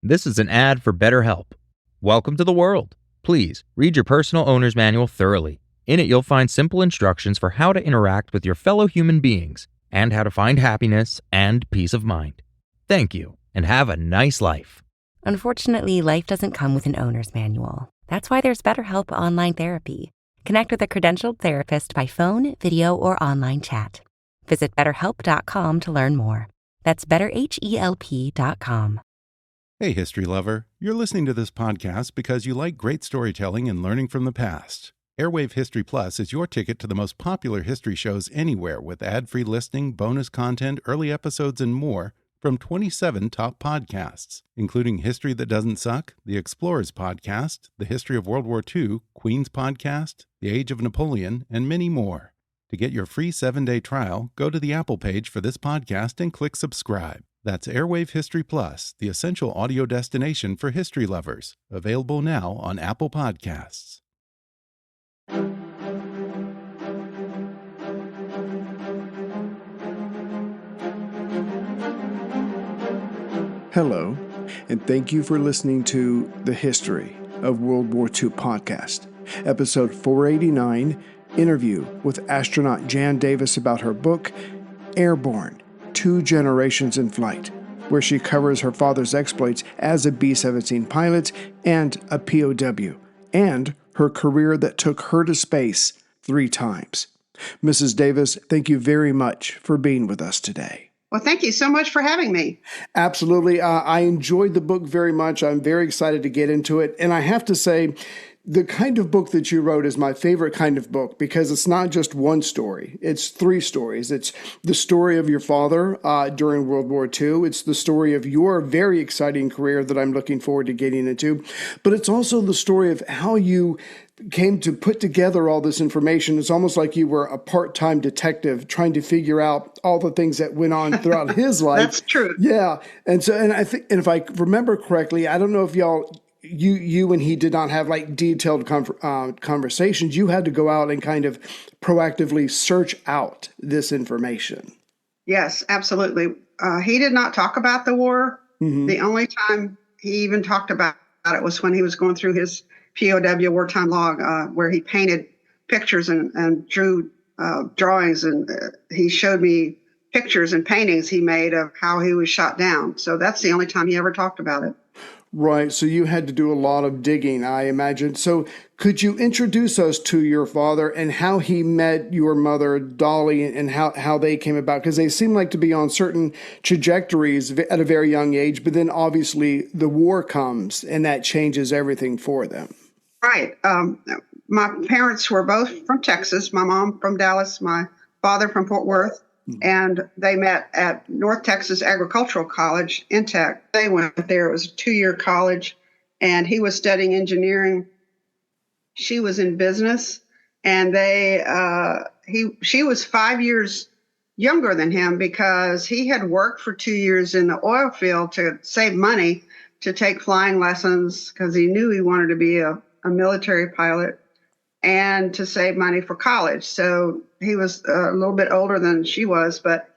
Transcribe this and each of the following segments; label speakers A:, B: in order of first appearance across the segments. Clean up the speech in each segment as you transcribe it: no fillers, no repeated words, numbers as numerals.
A: This is an ad for BetterHelp. Welcome to the world. Please read your personal owner's manual thoroughly. In it, you'll find simple instructions for how to interact with your fellow human beings and how to find happiness and peace of mind. Thank you, and have a nice life.
B: Unfortunately, life doesn't come with an owner's manual. That's why there's BetterHelp Online Therapy. Connect with a credentialed therapist by phone, video, or online chat. Visit BetterHelp.com to learn more. That's BetterHelp.com.
C: Hey, history lover. You're listening to this podcast because you like great storytelling and learning from the past. Airwave History Plus is your ticket to the most popular history shows anywhere with ad-free listening, bonus content, early episodes, and more from 27 top podcasts, including History That Doesn't Suck, The Explorers Podcast, The History of World War II, Queen's Podcast, The Age of Napoleon, and many more. To get your free 7-day trial, go to the Apple page for this podcast and click subscribe. That's Airwave History Plus, the essential audio destination for history lovers. Available now on Apple Podcasts.
D: Hello, and thank you for listening to the History of World War II podcast, episode 489, interview with astronaut Jan Davis about her book, Airborne, 2 Generations in Flight, where she covers her father's exploits as a B-17 pilot and a POW, and her career that took her to space 3 times. Mrs. Davis, thank you very much for being with us today.
E: Well, thank you so much for having me.
D: Absolutely. I enjoyed the book very much. I'm very excited to get into it. And I have to say, the kind of book that you wrote is my favorite kind of book because it's not just one story. It's 3 stories. It's the story of your father during World War II. It's the story of your very exciting career that I'm looking forward to getting into. But it's also the story of how you came to put together all this information. It's almost like you were a part-time detective trying to figure out all the things that went on throughout his life.
E: That's true.
D: Yeah. And I think, and if I remember correctly, I don't know if you and he did not have like detailed conversations. You had to go out and kind of proactively search out this information.
E: Yes, absolutely. He did not talk about the war. Mm-hmm. The only time he even talked about it was when he was going through his POW wartime log, where he painted pictures and drew drawings. And he showed me pictures and paintings he made of how he was shot down. So that's the only time he ever talked about it.
D: Right. So you had to do a lot of digging, I imagine. So could you introduce us to your father and how he met your mother, Dolly, and how they came about? Because they seem like to be on certain trajectories at a very young age, but then obviously the war comes and that changes everything for them.
E: Right. My parents were both from Texas, my mom from Dallas, my father from Fort Worth. And they met at North Texas Agricultural College, INTEC. They went there. It was a 2-year college, and he was studying engineering. She was in business, and she was 5 years younger than him because he had worked for 2 years in the oil field to save money to take flying lessons because he knew he wanted to be a military pilot and to save money for college. So he was a little bit older than she was, but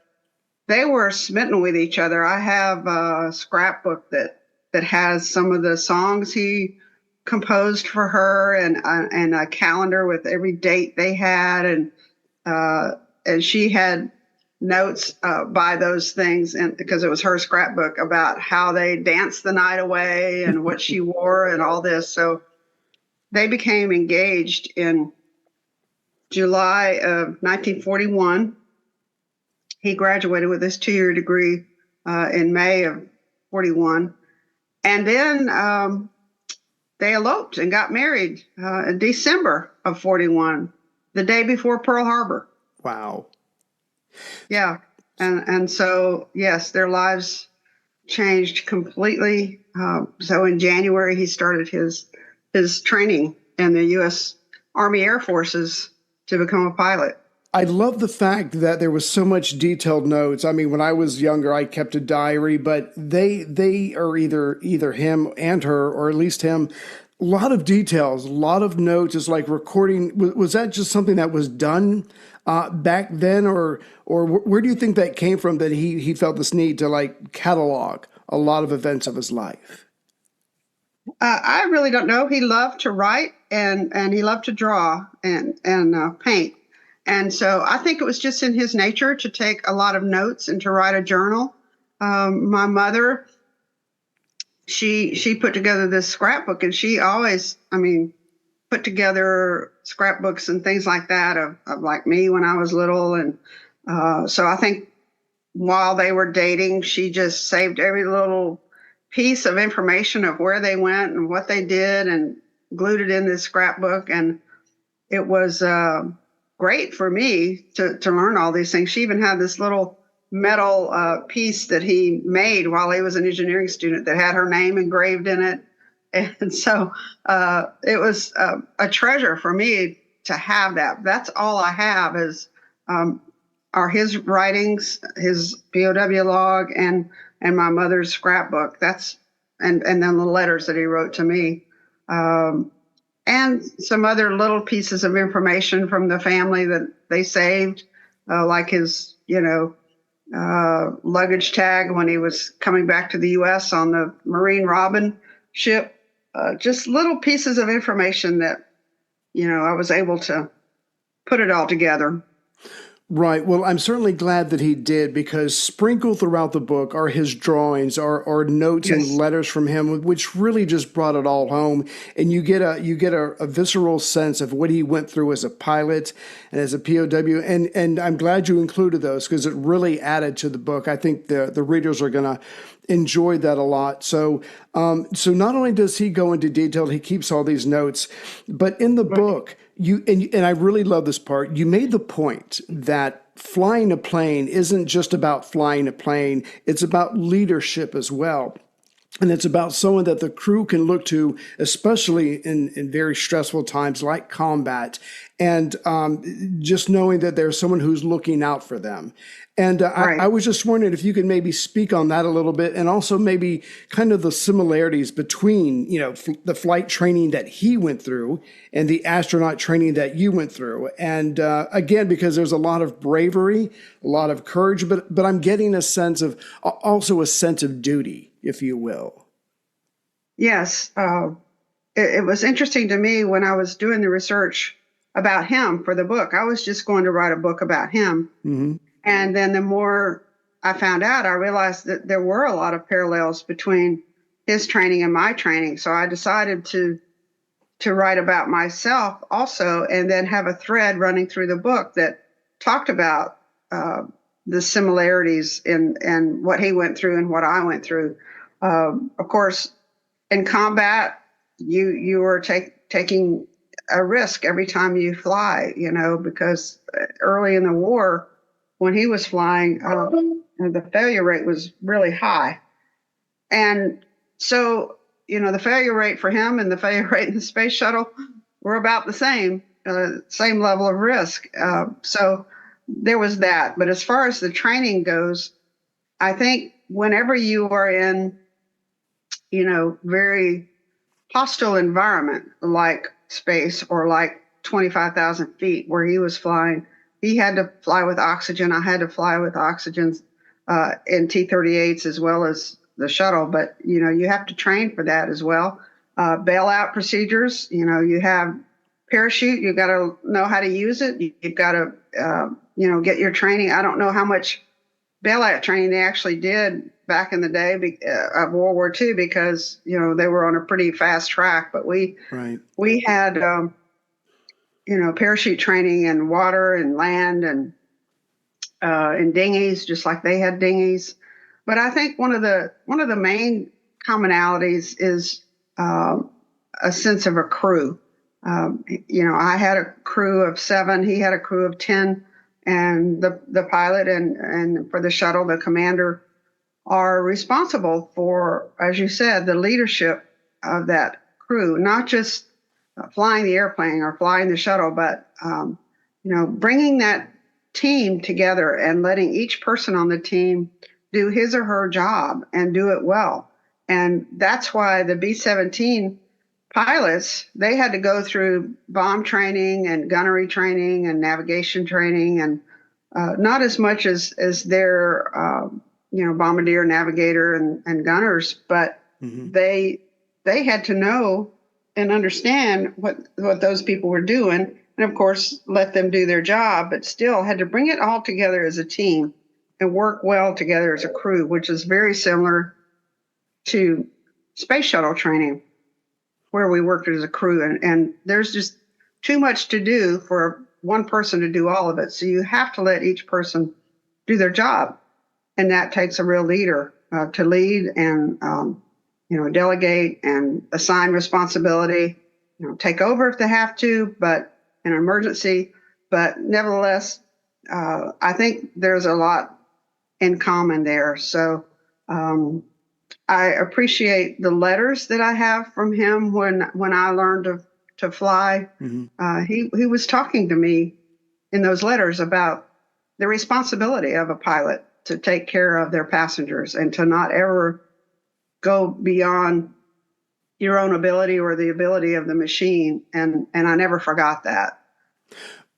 E: they were smitten with each other. I have a scrapbook that has some of the songs he composed for her and a calendar with every date they had. And she had notes by those things, and because it was her scrapbook, about how they danced the night away and what she wore and all this. So they became engaged in July of 1941. He graduated with his 2-year degree in May of 41. And then they eloped and got married in December of 41, the day before Pearl Harbor.
D: Wow.
E: Yeah. And so, yes, their lives changed completely. So in January, he started his training in the U.S. Army Air Forces to become a pilot.
D: I love the fact that there was so much detailed notes. I mean, when I was younger, I kept a diary, but they are either him and her, or at least him. A lot of details, a lot of notes. It's like recording. Was that just something that was done back then, or where do you think that came from? That he felt this need to like catalog a lot of events of his life?
E: I really don't know. He loved to write and he loved to draw and paint. And so I think it was just in his nature to take a lot of notes and to write a journal. My mother, she put together this scrapbook, and she always, put together scrapbooks and things like that of like me when I was little. And so I think while they were dating, she just saved every little piece of information of where they went and what they did and glued it in this scrapbook. And it was great for me to learn all these things. She even had this little metal piece that he made while he was an engineering student that had her name engraved in it. And so it was a treasure for me to have that. That's all I have are his writings, his POW log, and my mother's scrapbook. And then the letters that he wrote to me, and some other little pieces of information from the family that they saved, like his, luggage tag when he was coming back to the U.S. on the Marine Robin ship. Just little pieces of information that, I was able to put it all together.
D: Right. Well, I'm certainly glad that he did, because sprinkled throughout the book are his drawings, are notes and
E: Yes.
D: letters from him, which really just brought it all home. And you get a visceral sense of what he went through as a pilot and as a POW. And I'm glad you included those, because it really added to the book. I think the readers are going to enjoy that a lot. So not only does he go into detail, he keeps all these notes, but in the book, and I really love this part, you made the point that flying a plane isn't just about flying a plane, it's about leadership as well. And it's about someone that the crew can look to, especially in very stressful times like combat, and just knowing that there's someone who's looking out for them. And
E: Right.
D: I was just wondering if you could maybe speak on that a little bit, and also maybe kind of the similarities between, the flight training that he went through and the astronaut training that you went through. And again, because there's a lot of bravery, a lot of courage, but I'm getting a sense of, also a sense of duty, if you will.
E: Yes. It was interesting to me when I was doing the research about him for the book. I was just going to write a book about him.
D: Mm-hmm.
E: And then the more I found out, I realized that there were a lot of parallels between his training and my training. So I decided to write about myself also, and then have a thread running through the book that talked about the similarities in what he went through and what I went through. Of course, in combat, you are taking a risk every time you fly, because early in the war, when he was flying, the failure rate was really high. And so, the failure rate for him and the failure rate in the space shuttle were about the same level of risk. So there was that. But as far as the training goes, I think whenever you are in, very hostile environment like space or like 25,000 feet where he was flying, he had to fly with oxygen. I had to fly with oxygen in T-38s as well as the shuttle. But, you have to train for that as well. Bailout procedures, you have parachute. You've got to know how to use it. You've got to, get your training. I don't know how much bailout training they actually did back in the day of World War II, because, they were on a pretty fast track. But we had, parachute training in water and land and in dinghies, just like they had dinghies. But I think one of the main commonalities is a sense of a crew. I had a crew of 7. He had a crew of 10, and the pilot and for the shuttle, the commander are responsible for, as you said, the leadership of that crew, not just flying the airplane or flying the shuttle, but bringing that team together and letting each person on the team do his or her job and do it well. And that's why the B-17 pilots, they had to go through bomb training and gunnery training and navigation training, and not as much as their bombardier, navigator, and gunners, but they they had to know and understand what those people were doing, and of course let them do their job, but still had to bring it all together as a team and work well together as a crew, which is very similar to space shuttle training, where we worked as a crew. And there's just too much to do for one person to do all of it. So you have to let each person do their job. And that takes a real leader to lead and, delegate and assign responsibility, take over if they have to, but in an emergency. But nevertheless, I think there's a lot in common there. So I appreciate the letters that I have from him when I learned to fly. Mm-hmm. He was talking to me in those letters about the responsibility of a pilot to take care of their passengers and to not ever go beyond your own ability or the ability of the machine. And I never forgot that.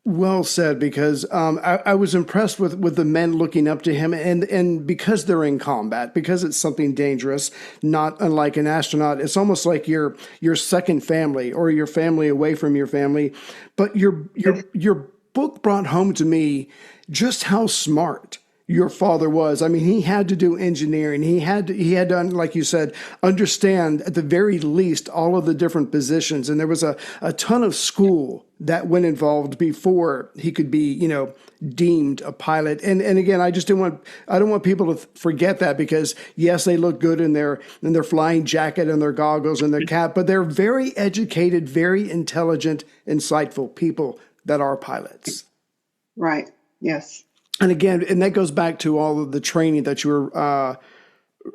D: Well said, because I was impressed with the men looking up to him, and because they're in combat, because it's something dangerous, not unlike an astronaut. It's almost like your second family or your family away from your family. But your book brought home to me just how smart your father was. I mean, he had to do engineering. He had to, like you said, understand at the very least all of the different positions. And there was a ton of school that went involved before he could be, deemed a pilot. And again, I don't want people to forget that, because yes, they look good in their flying jacket and their goggles and their cap, but they're very educated, very intelligent, insightful people that are pilots.
E: Right. Yes.
D: And again, and that goes back to all of the training that you were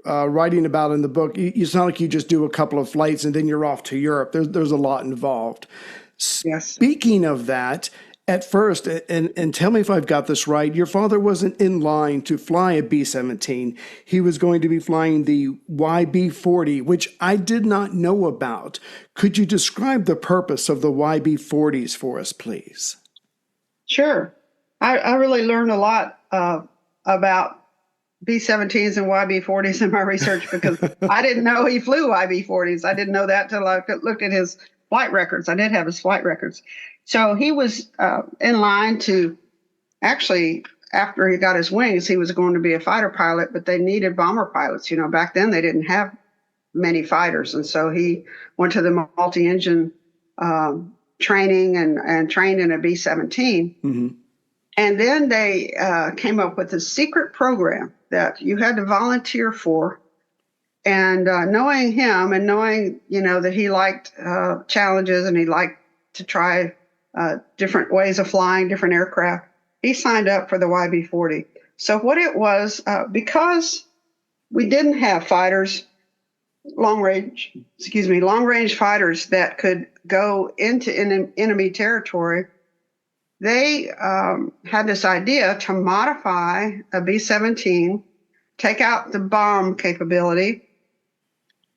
D: writing about in the book. It's not like you just do a couple of flights and then you're off to Europe. There's a lot involved.
E: Yes.
D: Speaking of that, at first, and tell me if I've got this right, your father wasn't in line to fly a B-17. He was going to be flying the YB-40, which I did not know about. Could you describe the purpose of the YB-40s for us, please?
E: Sure. I really learned a lot about B-17s and YB-40s in my research, because I didn't know he flew YB-40s. I didn't know that till I looked at his flight records. I did have his flight records. So he was in line to, actually, after he got his wings, he was going to be a fighter pilot, but they needed bomber pilots. Back then they didn't have many fighters. And so he went to the multi-engine training and trained in a B-17. Mm-hmm. And then they came up with a secret program that you had to volunteer for. And knowing him and knowing, that he liked challenges and he liked to try different ways of flying, different aircraft, he signed up for the YB-40. So what it was, because we didn't have fighters, long range fighters that could go into enemy territory, they had this idea to modify a B-17, take out the bomb capability,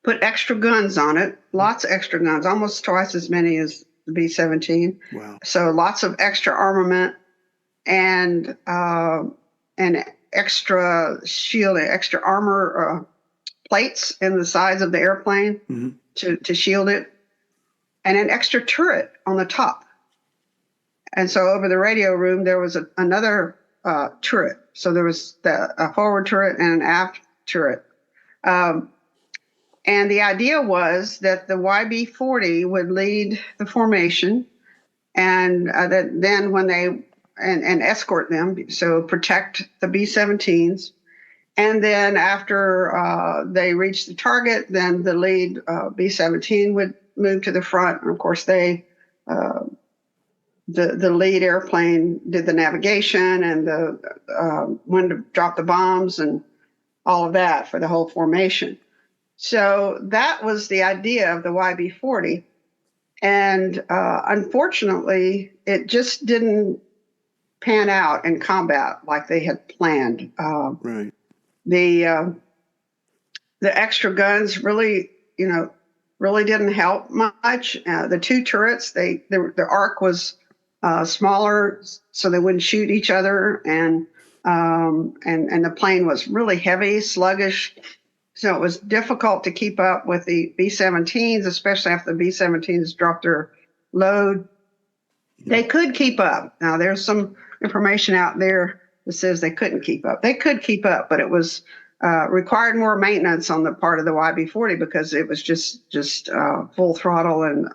E: put extra guns on it, lots of extra guns, almost twice as many as the B-17.
D: Wow.
E: So lots of extra armament and extra shielding, extra armor plates in the sides of the airplane. Mm-hmm. to shield it, and an extra turret on the top. And so over the radio room, there was another turret. So there was a forward turret and an aft turret. And the idea was that the YB-40 would lead the formation, and that then when they and escort them, so protect the B-17s. And then after they reached the target, then the lead B-17 would move to the front. And of course, the lead airplane did the navigation and when to drop the bombs and all of that for the whole formation. So that was the idea of the YB-40. And unfortunately, it just didn't pan out in combat like they had planned.
D: Right.
E: The extra guns really didn't help much. The two turrets, the arc was smaller, so they wouldn't shoot each other, and the plane was really heavy, sluggish. So it was difficult to keep up with the B-17s, especially after the B-17s dropped their load. They could keep up. Now, there's some information out there that says they couldn't keep up. They could keep up, but it was required more maintenance on the part of the YB-40 because it was just full throttle and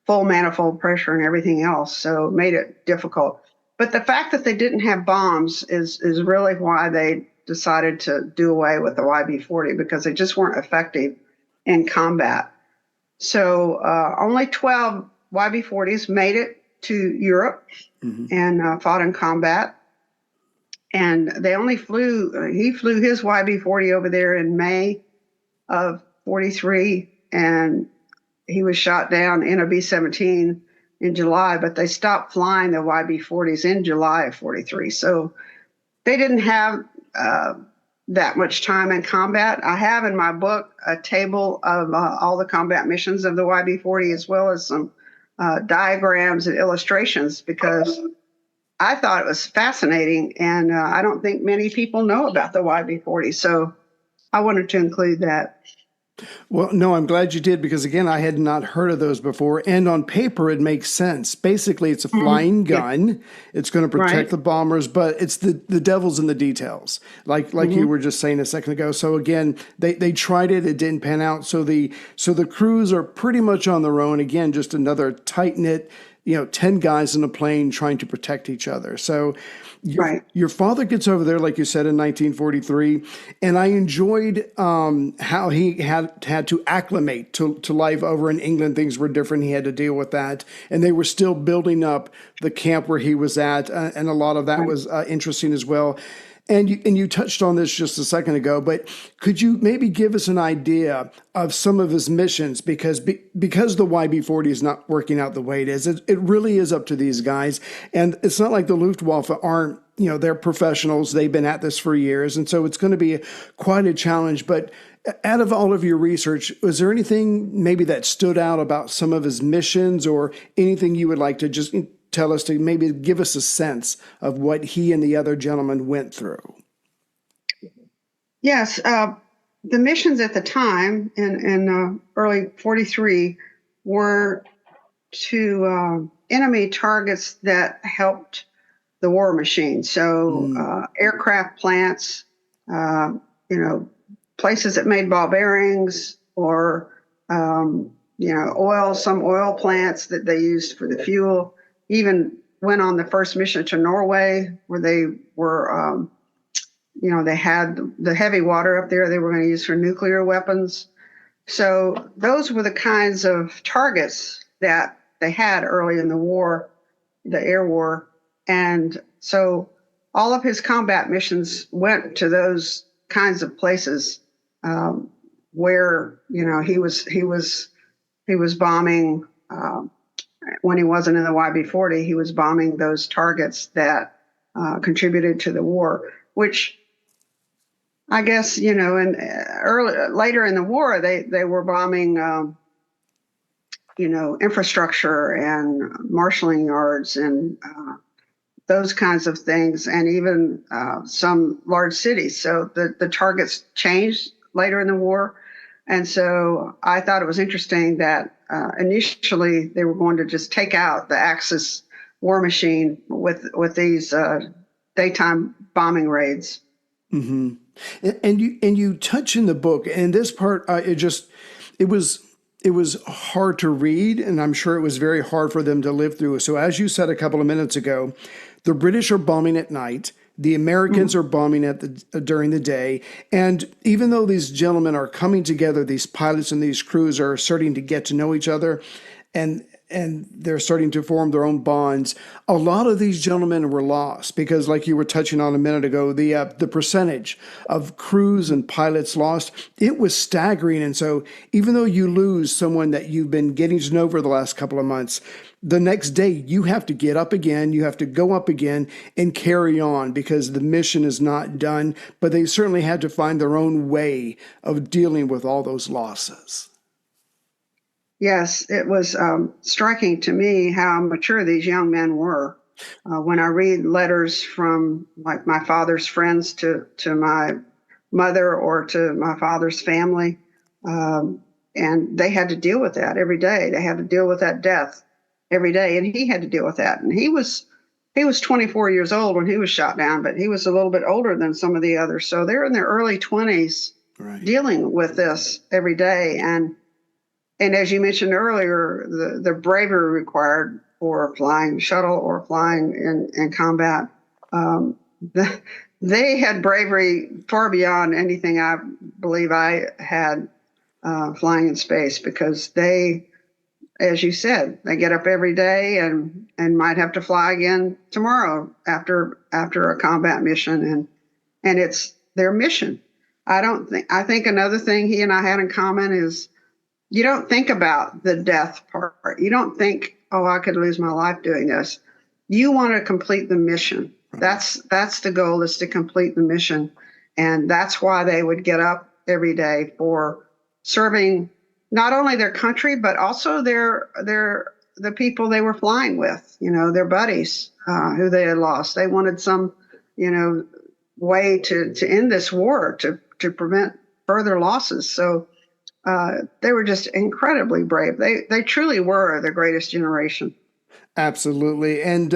E: full manifold pressure and everything else. So it made it difficult. But the fact that they didn't have bombs is really why they decided to do away with the YB-40, because they just weren't effective in combat. So only 12 YB-40s made it to Europe and fought in combat. And they only he flew his YB-40 over there in May of 43, and he was shot down in a B-17 in July, but they stopped flying the YB-40s in July of 43. So they didn't have that much time in combat. I have in my book a table of all the combat missions of the YB-40, as well as some diagrams and illustrations, because I thought it was fascinating, and I don't think many people know about the YB-40. So I wanted to include that.
D: Well, no, I'm glad you did, because again, I had not heard of those before. And on paper, it makes sense. Basically, it's a flying gun. Yeah. It's going to protect the bombers, but it's the devil's in the details, like you were just saying a second ago. So again, they tried it. It didn't pan out. So the crews are pretty much on their own. Again, just another tight-knit, 10 guys in a plane trying to protect each other. So your father gets over there, like you said, in 1943, and I enjoyed how he had to acclimate to life over in England. Things were different. He had to deal with that, and they were still building up the camp where he was at, and a lot of that was interesting as well. And you touched on this just a second ago, but could you maybe give us an idea of some of his missions? Because the YB-40 is not working out the way it is. It really is up to these guys. And it's not like the Luftwaffe aren't, they're professionals. They've been at this for years. And so it's going to be quite a challenge. But out of all of your research, was there anything maybe that stood out about some of his missions, or anything you would like to just tell us, to maybe give us a sense of what he and the other gentlemen went through?
E: Yes. The missions at the time in early 43 were to enemy targets that helped the war machine. So aircraft plants, places that made ball bearings, or, some oil plants that they used for the fuel. Even went on the first mission to Norway, where they were, they had the heavy water up there they were going to use for nuclear weapons. So those were the kinds of targets that they had early in the war, the air war. And so all of his combat missions went to those kinds of places where, he was bombing. When he wasn't in the YB-40, he was bombing those targets that contributed to the war, which I guess, later in the war, they were bombing, infrastructure and marshalling yards and those kinds of things, and even some large cities. So the targets changed later in the war. And so I thought it was interesting that initially they were going to just take out the Axis war machine with these daytime bombing raids.
D: Mm-hmm. And you touch in the book, and this part, it was hard to read, and I'm sure it was very hard for them to live through. So as you said a couple of minutes ago, the British are bombing at night. The Americans are bombing during the day. And even though these gentlemen are coming together, these pilots and these crews are starting to get to know each other, and they're starting to form their own bonds, a lot of these gentlemen were lost because, like you were touching on a minute ago, the percentage of crews and pilots lost, it was staggering. And so even though you lose someone that you've been getting to know over the last couple of months, the next day you have to get up again, you have to go up again and carry on, because the mission is not done. But they certainly had to find their own way of dealing with all those losses.
E: Yes, it was striking to me how mature these young men were. When I read letters from like my father's friends to my mother or to my father's family. And they had to deal with that every day. They had to deal with that death every day. And he had to deal with that. And he was 24 years old when he was shot down, but he was a little bit older than some of the others. So they're in their early 20s dealing with this every day. And as you mentioned earlier, the bravery required for flying shuttle or flying in combat, they had bravery far beyond anything I believe I had flying in space, because they, as you said, they get up every day and might have to fly again tomorrow after a combat mission, and it's their mission. I think another thing he and I had in common is you don't think about the death part. You don't think, oh, I could lose my life doing this. You want to complete the mission. That's the goal, is to complete the mission. And that's why they would get up every day for serving not only their country, but also the people they were flying with, their buddies who they had lost. They wanted some, way to end this war, to prevent further losses. So they were just incredibly brave. They truly were the greatest generation.
D: Absolutely. And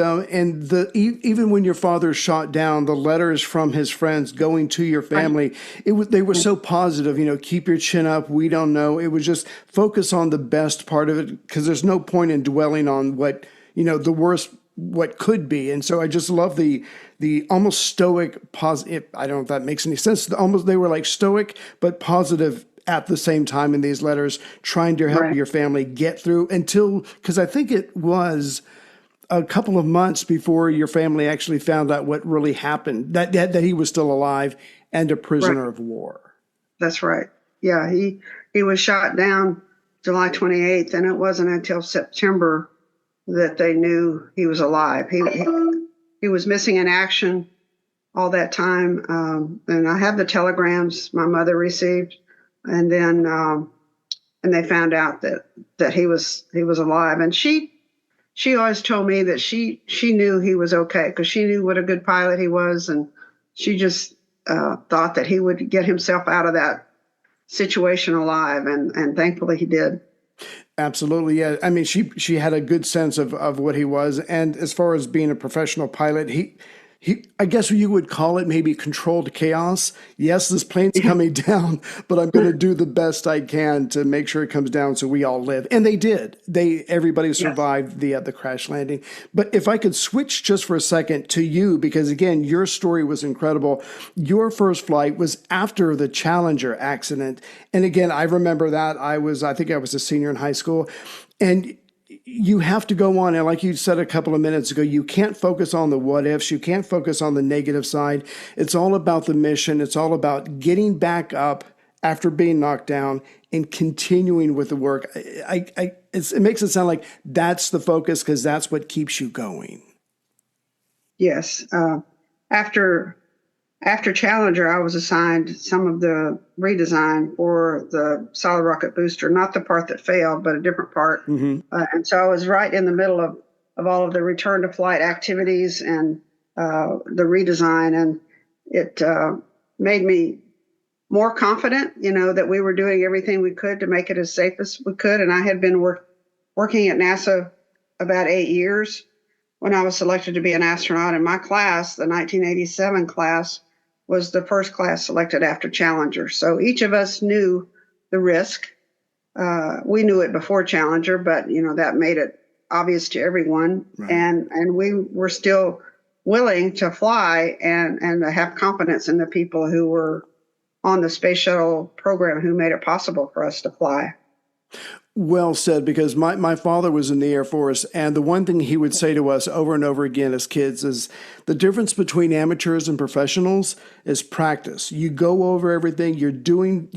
D: even when your father shot down, the letters from his friends going to your family, they were so positive, keep your chin up. We don't know. It was just focus on the best part of it, because there's no point in dwelling on what, the worst, what could be. And so I just love the almost stoic positive. I don't know if that makes any sense. They were like stoic, but positive at the same time in these letters, trying to help your family get through because I think it was a couple of months before your family actually found out what really happened, that he was still alive and a prisoner of war. That's
E: right. Yeah, he was shot down July 28th, and it wasn't until September that they knew he was alive. He was missing in action all that time, and I have the telegrams my mother received. And then, and they found out that he was alive. And she always told me that she knew he was okay, because she knew what a good pilot he was, and she just thought that he would get himself out of that situation alive, and thankfully he did.
D: Absolutely, yeah. I mean, she had a good sense of what he was, and as far as being a professional pilot, he I guess you would call it maybe controlled chaos. Yes, this plane's coming down, but I'm going to do the best I can to make sure it comes down so we all live. And they did. Everybody survived the crash landing. But if I could switch just for a second to you, because again, your story was incredible. Your first flight was after the Challenger accident. And again, I remember that. I think I was a senior in high school. And you have to go on, and like you said a couple of minutes ago, you can't focus on the what ifs. You can't focus on the negative side. It's all about the mission. It's all about getting back up after being knocked down and continuing with the work. It makes it sound like that's the focus, because that's what keeps you going.
E: Yes. After Challenger, I was assigned some of the redesign for the solid rocket booster, not the part that failed, but a different part. Mm-hmm. And so I was right in the middle of all of the return to flight activities and the redesign. And it made me more confident, that we were doing everything we could to make it as safe as we could. And I had been working at NASA about 8 years when I was selected to be an astronaut. In my class, the 1987 class, was the first class selected after Challenger. So each of us knew the risk. We knew it before Challenger, but that made it obvious to everyone. Right. And we were still willing to fly and to have confidence in the people who were on the space shuttle program who made it possible for us to fly.
D: Well said, because my father was in the Air Force, and the one thing he would say to us over and over again as kids is the difference between amateurs and professionals is practice. You go over everything, you're doing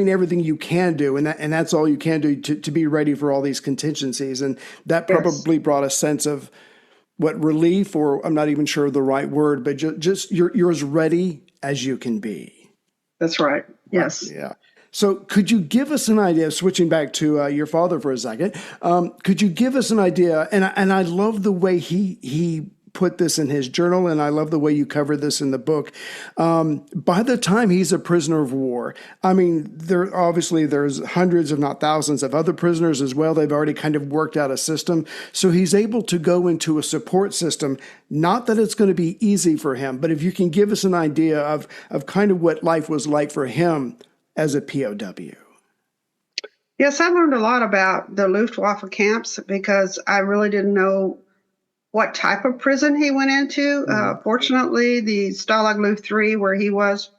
D: everything you can do, and that's all you can do to be ready for all these contingencies. And that probably brought a sense of relief, or I'm not even sure of the right word, but just you're as ready as you can be.
E: That's right. Yes.
D: Yeah. So could you give us an idea, switching back to your father for a second, could you give us an idea, and I love the way he put this in his journal, and I love the way you cover this in the book. By the time he's a prisoner of war, I mean, there's hundreds, if not thousands, of other prisoners as well. They've already kind of worked out a system. So he's able to go into a support system. Not that it's going to be easy for him, but if you can give us an idea of kind of what life was like for him as a POW.
E: Yes, I learned a lot about the Luftwaffe camps because I really didn't know what type of prison he went into. Fortunately, the Stalag Luft 3, where he was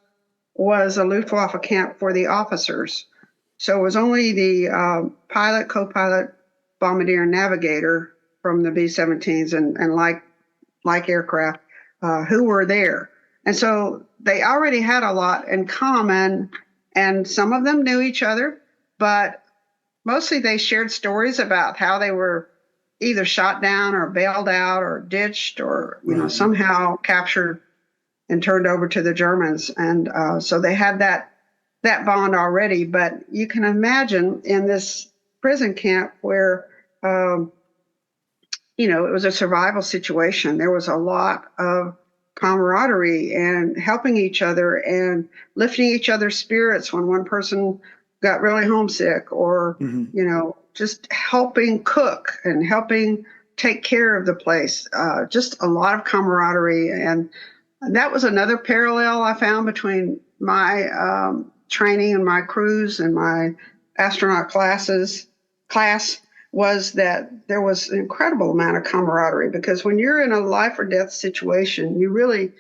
E: a Luftwaffe camp for the officers. So it was only the pilot, co-pilot, bombardier, and navigator from the B-17s and like aircraft who were there. And so they already had a lot in common, and some of them knew each other, but mostly they shared stories about how they were either shot down or bailed out or ditched or somehow captured and turned over to the Germans. And so they had that bond already. But you can imagine in this prison camp where, it was a survival situation. There was a lot of camaraderie and helping each other and lifting each other's spirits when one person got really homesick or, just helping cook and helping take care of the place. Just a lot of camaraderie. And that was another parallel I found between my training and my crews and my astronaut class was that there was an incredible amount of camaraderie, because when you're in a life or death situation, you really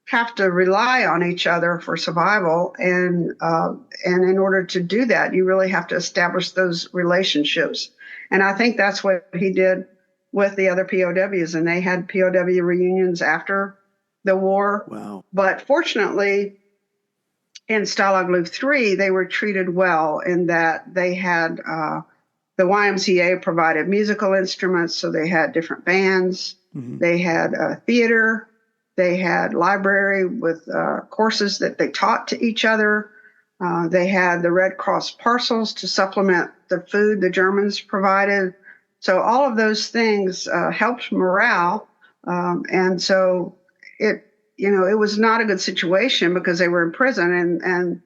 E: have to rely on each other for survival. And in order to do that, you really have to establish those relationships. And I think that's what he did with the other POWs. And they had POW reunions after the war.
D: Wow.
E: But fortunately, in Stalag Luft 3, they were treated well in that they had the YMCA provided musical instruments. So they had different bands. They had theater. They had library with courses that they taught to each other. They had the Red Cross parcels to supplement the food the Germans provided. So all of those things helped morale. And so it was not a good situation because they were in prison and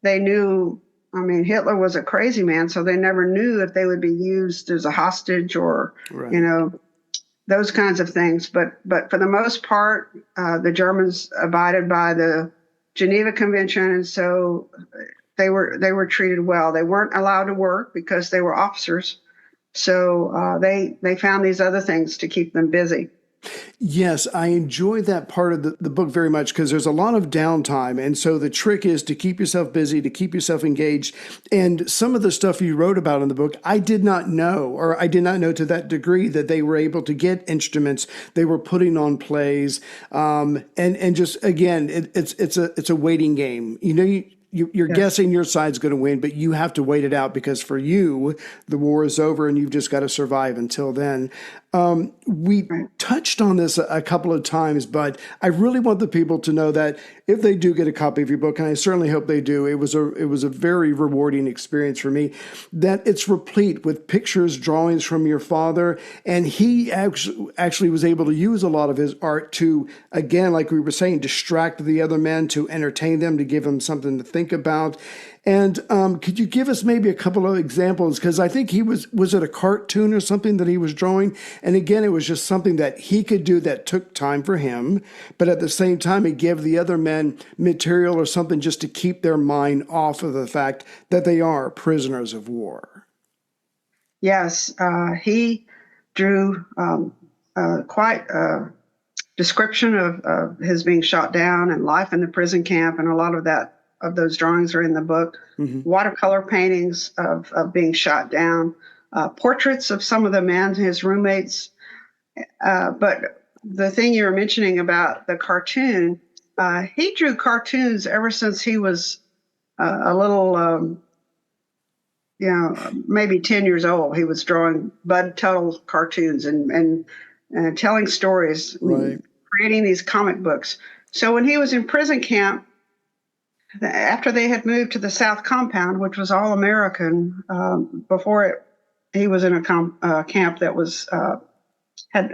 E: they knew, Hitler was a crazy man, so they never knew if they would be used as a hostage or, those kinds of things. But for the most part, the Germans abided by the Geneva Convention, and so they were treated well. They weren't allowed to work because they were officers, so they found these other things to keep them busy.
D: Yes, I enjoy that part of the book very much because there's a lot of downtime. And so the trick is to keep yourself busy, to keep yourself engaged. And some of the stuff you wrote about in the book, I did not know to that degree that they were able to get instruments. They were putting on plays. And just, again, it's a waiting game. You're guessing your side's going to win, but you have to wait it out because for you, the war is over and you've just got to survive until then. We touched on this a couple of times, but I really want the people to know that if they do get a copy of your book, and I certainly hope they do, it was a very rewarding experience for me, that it's replete with pictures, drawings from your father, and he actually was able to use a lot of his art to, again, like we were saying, distract the other men, to entertain them, to give them something to think about. And could you give us maybe a couple of examples? Because I think was it a cartoon or something that he was drawing? And again, it was just something that he could do that took time for him. But at the same time, he gave the other men material or something just to keep their mind off of the fact that they are prisoners of war.
E: Yes, he drew quite a description of his being shot down and life in the prison camp, and a lot of those drawings are in the book. Watercolor paintings of being shot down, portraits of some of the men, his roommates. But the thing you were mentioning about the cartoon, he drew cartoons ever since he was a little, maybe 10 years old. He was drawing Bud Tuttle cartoons and telling stories, creating these comic books. So when he was in prison camp, after they had moved to the South Compound, which was all American, he was in a camp that was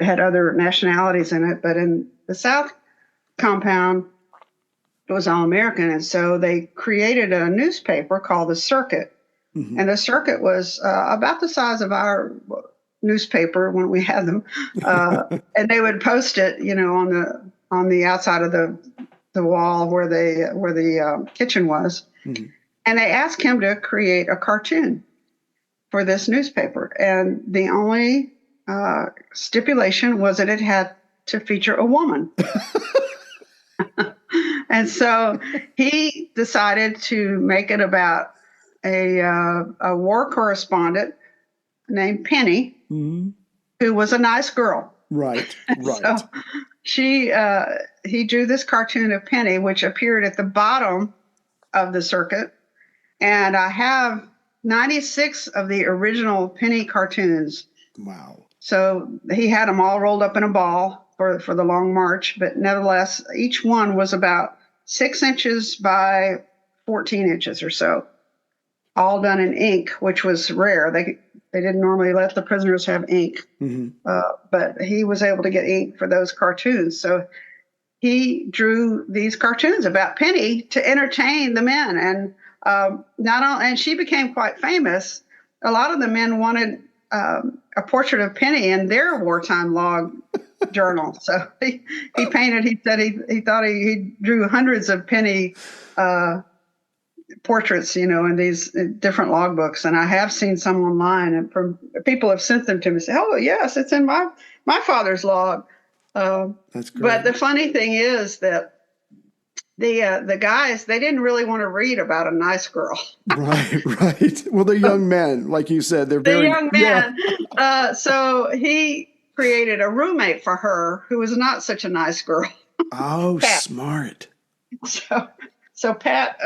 E: had other nationalities in it, but in the South compound, it was all American. And so they created a newspaper called the Circuit. Mm-hmm. And the Circuit was about the size of our newspaper when we had them. And they would post it, on the outside of the wall where the kitchen was. Mm-hmm. And they asked him to create a cartoon for this newspaper. And the only stipulation was that it had to feature a woman. And so he decided to make it about a war correspondent named Penny, mm-hmm. who was a nice girl.
D: Right.
E: So he drew this cartoon of Penny, which appeared at the bottom of the Circuit. And I have 96 of the original Penny cartoons.
D: Wow.
E: So he had them all rolled up in a ball for the Long March, but nevertheless, each one was about 6 inches by 14 inches or so, all done in ink, which was rare. They didn't normally let the prisoners have ink, mm-hmm. But he was able to get ink for those cartoons. So he drew these cartoons about Penny to entertain the men, and and she became quite famous. A lot of the men wanted a portrait of Penny in their wartime log journal. So he painted. He said he thought he drew hundreds of Penny portraits, in these different logbooks. And I have seen some online, and people have sent them to me. Say, "Oh yes, it's in my father's log."
D: That's great.
E: But the funny thing is that the guys, they didn't really want to read about a nice girl.
D: Right. Well, they're young men, like you said. They're
E: young men. Yeah. So he created a roommate for her who was not such a nice girl.
D: Oh, smart.
E: So Pat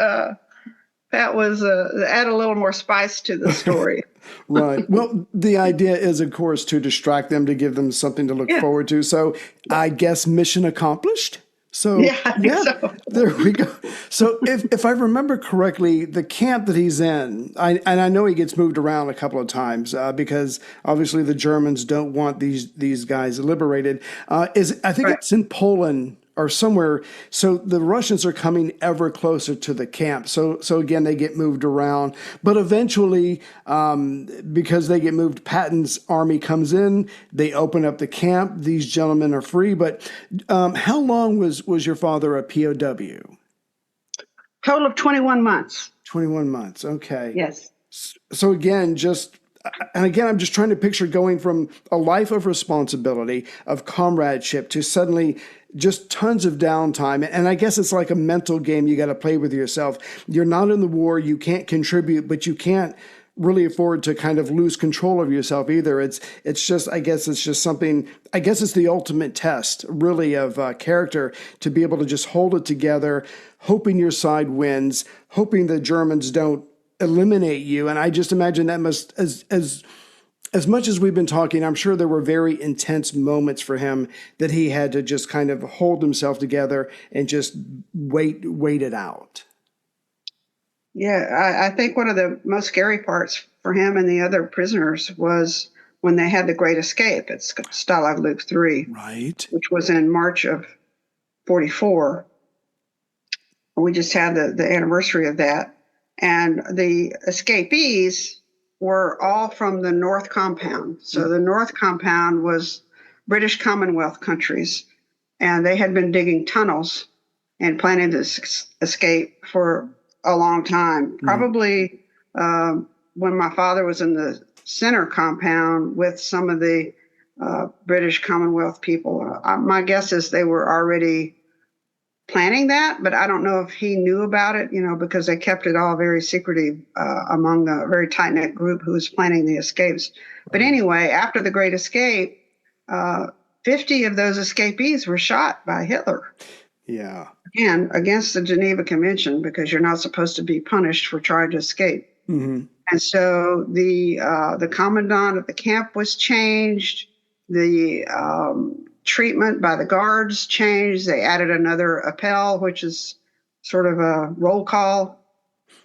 E: was add a little more spice to the story.
D: Right. Well, the idea is, of course, to distract them, to give them something to look forward to. So I guess mission accomplished. So,
E: so.
D: There we go. So if I remember correctly, the camp that he's in, and I know he gets moved around a couple of times because obviously the Germans don't want these guys liberated. I think it's in Poland or somewhere. So the Russians are coming ever closer to the camp. So again, they get moved around. But eventually, because they get moved, Patton's army comes in. They open up the camp. These gentlemen are free. But how long was your father a POW?
E: Total of 21 months.
D: 21 months. Okay.
E: Yes.
D: So again, I'm just trying to picture going from a life of responsibility, of comradeship, to suddenly just tons of downtime. And I guess it's like a mental game you got to play with yourself. You're not in the war. You can't contribute, but you can't really afford to kind of lose control of yourself either. It's just something, I guess it's the ultimate test really of character, to be able to just hold it together, hoping your side wins, hoping the Germans don't eliminate you. And I just imagine that must, as much as we've been talking, I'm sure there were very intense moments for him that he had to just kind of hold himself together and just wait it out.
E: Yeah, I think one of the most scary parts for him and the other prisoners was when they had the Great Escape at Stalag Luke 3,
D: right,
E: which was in March of 44. We just had the anniversary of that. And the escapees were all from the North Compound. So the North Compound was British Commonwealth countries, and they had been digging tunnels and planning this escape for a long time. Probably when my father was in the center compound with some of the British Commonwealth people. My guess is they were already planning that, but I don't know if he knew about it, because they kept it all very secretive among the very tight-knit group who was planning the escapes. But anyway, after the Great Escape, 50 of those escapees were shot by Hitler.
D: Yeah.
E: Again, against the Geneva Convention, because you're not supposed to be punished for trying to escape. Mm-hmm. And so the commandant of the camp was changed. The treatment by the guards changed. They added another appel, which is sort of a roll call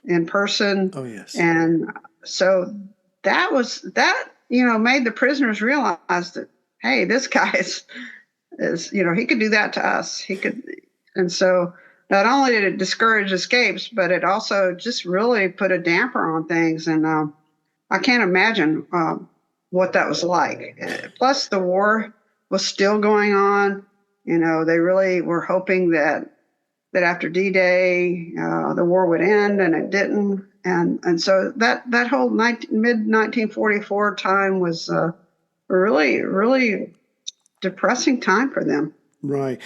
E: in person.
D: Oh, yes.
E: And so that made the prisoners realize that, hey, this guy is he could do that to us. He could, and so not only did it discourage escapes, but it also just really put a damper on things. And I can't imagine what that was like. Plus, the war was still going on. They really were hoping that after D-Day, the war would end, and it didn't. And so that whole mid 1944 time was a really, really depressing time for them.
D: Right.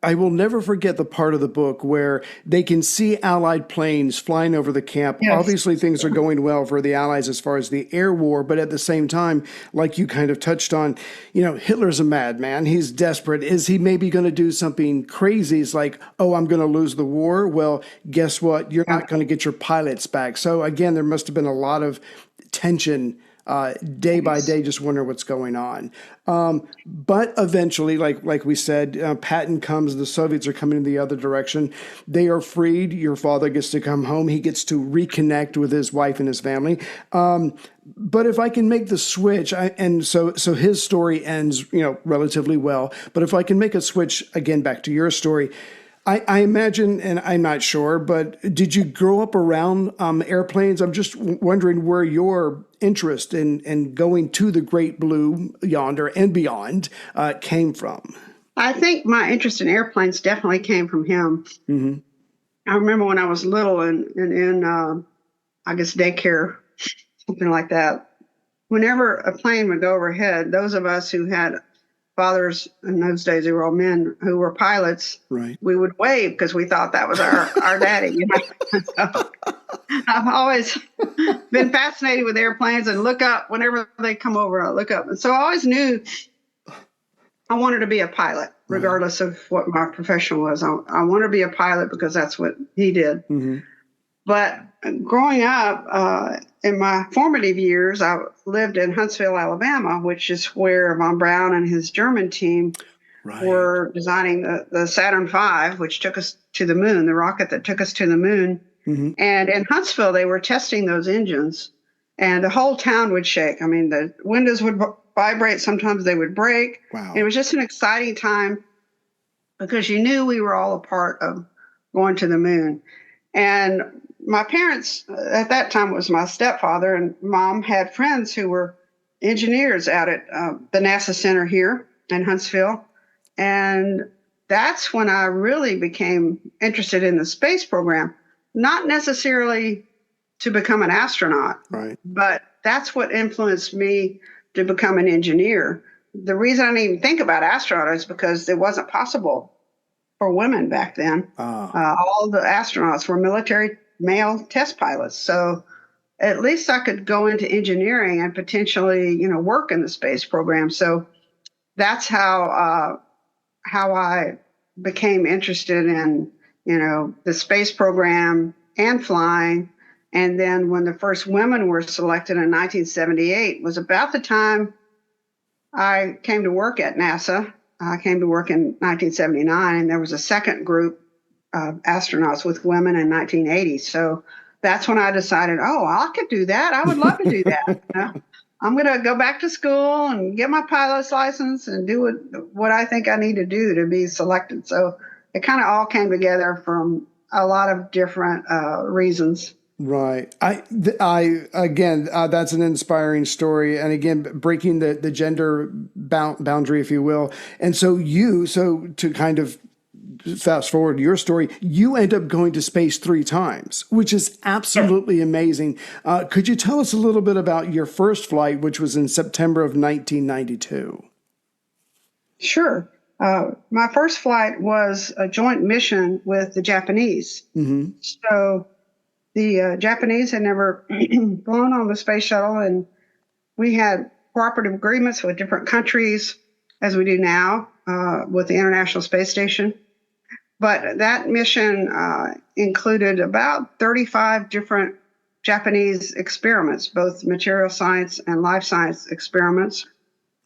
D: I will never forget the part of the book where they can see Allied planes flying over the camp.
E: Yes.
D: Obviously, things are going well for the Allies as far as the air war, but at the same time, like you kind of touched on, Hitler's a madman. He's desperate. Is he maybe going to do something crazy? It's like, oh, I'm going to lose the war. Well, guess what? You're not going to get your pilots back. So again, there must have been a lot of tension day by day, just wondering what's going on. But eventually, like we said, Patton comes, the Soviets are coming in the other direction. They are freed. Your father gets to come home. He gets to reconnect with his wife and his family. But if I can make the switch, so his story ends, relatively well. But if I can make a switch again back to your story, I imagine, and I'm not sure, but did you grow up around airplanes? I'm just wondering where your interest in going to the great blue yonder and beyond came from.
E: I think my interest in airplanes definitely came from him.
D: Mm-hmm.
E: I remember when I was little and in, I guess, daycare, something like that. Whenever a plane would go overhead, those of us who had fathers in those days, they were all men who were pilots.
D: Right.
E: We would wave because we thought that was our daddy. So I've always been fascinated with airplanes and look up whenever they come over. I look up, and so I always knew I wanted to be a pilot, regardless of what my profession was. I wanted to be a pilot because that's what he did.
D: Mm-hmm.
E: But growing up, in my formative years, I lived in Huntsville, Alabama, which is where von Braun and his German team were designing the Saturn V, which took us to the moon, the rocket that took us to the moon.
D: Mm-hmm.
E: And in Huntsville, they were testing those engines, and the whole town would shake. I mean, the windows would vibrate. Sometimes they would break.
D: Wow.
E: It was just an exciting time because you knew we were all a part of going to the moon. And my parents at that time was my stepfather, and mom had friends who were engineers out at the NASA Center here in Huntsville. And that's when I really became interested in the space program, not necessarily to become an astronaut,
D: right,
E: but that's what influenced me to become an engineer. The reason I didn't even think about astronaut is because it wasn't possible for women back then. All the astronauts were military male test pilots. So at least I could go into engineering and potentially, work in the space program. So that's how I became interested in, the space program and flying. And then when the first women were selected in 1978 was about the time I came to work at NASA. I came to work in 1979, and there was a second group of astronauts with women in 1980. So that's when I decided, I could do that. I would love to do that. I'm going to go back to school and get my pilot's license and do what I think I need to do to be selected. So it kind of all came together from a lot of different reasons.
D: Right. Again, that's an inspiring story. And again, breaking the gender boundary, if you will. And so to kind of fast forward your story, you end up going to space 3 times, which is absolutely amazing. Could you tell us a little bit about your first flight, which was in September of 1992?
E: Sure. My first flight was a joint mission with the Japanese.
D: Mm-hmm.
E: So the Japanese had never flown on the space shuttle, and we had cooperative agreements with different countries, as we do now with the International Space Station. But that mission included about 35 different Japanese experiments, both material science and life science experiments.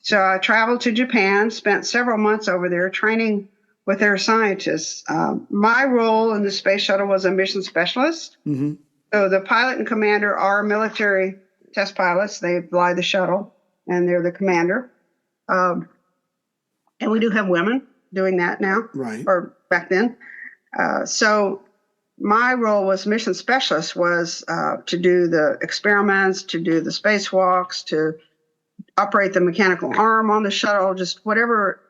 E: So I traveled to Japan, spent several months over there training with their scientists. My role in the space shuttle was a mission specialist.
D: Mm-hmm.
E: So the pilot and commander are military test pilots. They fly the shuttle, and they're the commander. And we do have women doing that now,
D: Right.
E: or back then. So my role was mission specialist was to do the experiments, to do the spacewalks, to operate the mechanical arm on the shuttle, just whatever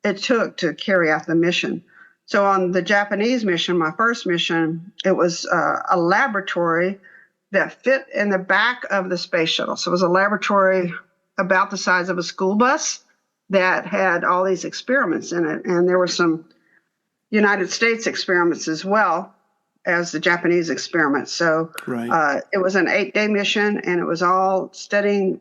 E: it took to carry out the mission. So on the Japanese mission, my first mission, it was a laboratory that fit in the back of the space shuttle. So it was a laboratory about the size of a school bus that had all these experiments in it. And there were some United States experiments as well as the Japanese experiments. So
D: Right.
E: it was an 8-day mission, and it was all studying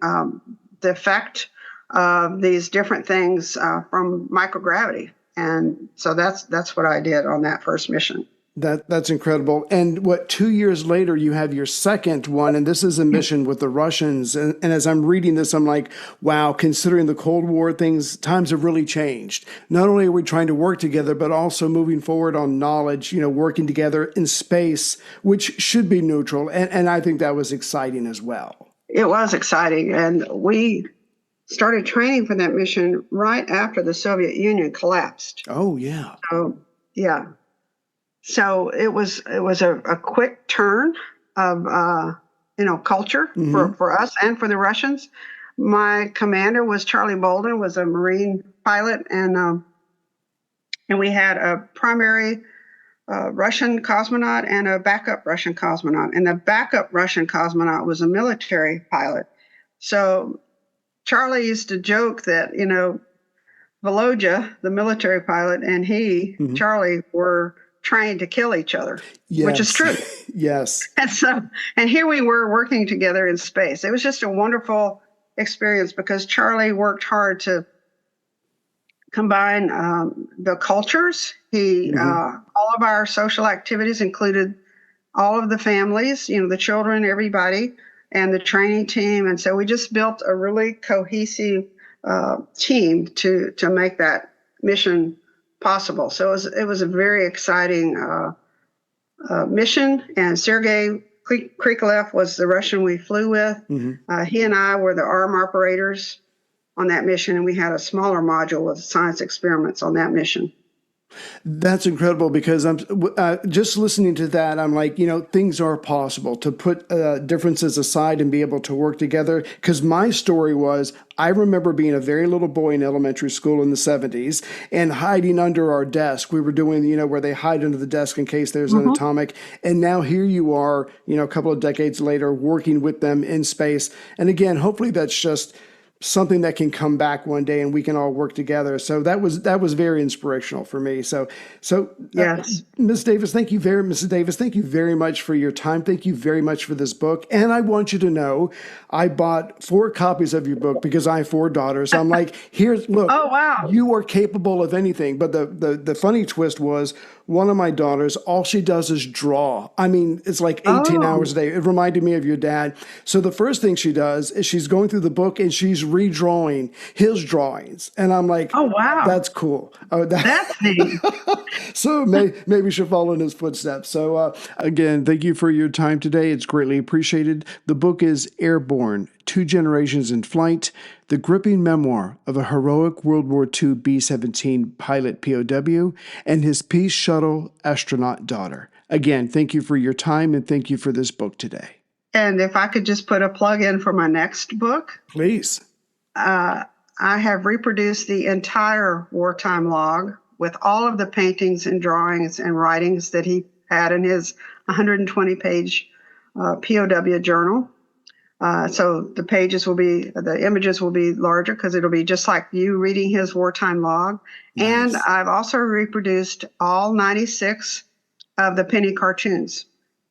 E: the effect of these different things from microgravity. And so that's what I did on that first mission.
D: That's incredible. And 2 years later, you have your second one, and this is a mission with the Russians. And as I'm reading this, I'm like, wow, considering the Cold War, times have really changed. Not only are we trying to work together, but also moving forward on knowledge, working together in space, which should be neutral. And I think that was exciting as well.
E: It was exciting. And we started training for that mission right after the Soviet Union collapsed.
D: Oh, yeah.
E: So, yeah. So it was a quick turn of culture for us and for the Russians. My commander was Charlie Bolden, was a Marine pilot, and we had a primary Russian cosmonaut and a backup Russian cosmonaut. And the backup Russian cosmonaut was a military pilot. So Charlie used to joke that Volodya, the military pilot, and Charlie, were trying to kill each other, which is true.
D: Yes.
E: And here we were working together in space. It was just a wonderful experience because Charlie worked hard to combine the cultures. All of our social activities included all of the families, the children, everybody, and the training team. And so we just built a really cohesive team to make that mission possible. So it was a very exciting mission. And Sergei Krikalev was the Russian we flew with. He and I were the arm operators on that mission, and we had a smaller module with science experiments on that mission.
D: That's incredible because I'm just listening to that. I'm like, things are possible to put differences aside and be able to work together. Because my story was, I remember being a very little boy in elementary school in the 70s and hiding under our desk. We were doing, where they hide under the desk in case there's an atomic. And now here you are, a couple of decades later, working with them in space. And again, hopefully that's just something that can come back one day and we can all work together. So that was very inspirational for me. So
E: yes,
D: Mrs. Davis, thank you very much for your time. Thank you very much for this book. And I want you to know, I bought 4 copies of your book because I have 4 daughters. I'm like, look,
E: oh, wow,
D: you are capable of anything. But the funny twist was, one of my daughters, all she does is draw. I mean, it's like 18 hours a day. It reminded me of your dad. So the first thing she does is she's going through the book and she's redrawing his drawings. And I'm like,
E: oh, wow,
D: that's cool.
E: That's neat.
D: So maybe she'll follow in his footsteps. So again, thank you for your time today. It's greatly appreciated. The book is Airborne, 2 Generations in Flight, the gripping memoir of a heroic World War II B-17 pilot POW and his Peace Shuttle astronaut daughter. Again, thank you for your time and thank you for this book today.
E: And if I could just put a plug in for my next book.
D: Please.
E: I have reproduced the entire wartime log with all of the paintings and drawings and writings that he had in his 120-page POW journal. So the images will be larger because it'll be just like you reading his wartime log. Nice. And I've also reproduced all 96 of the penny cartoons.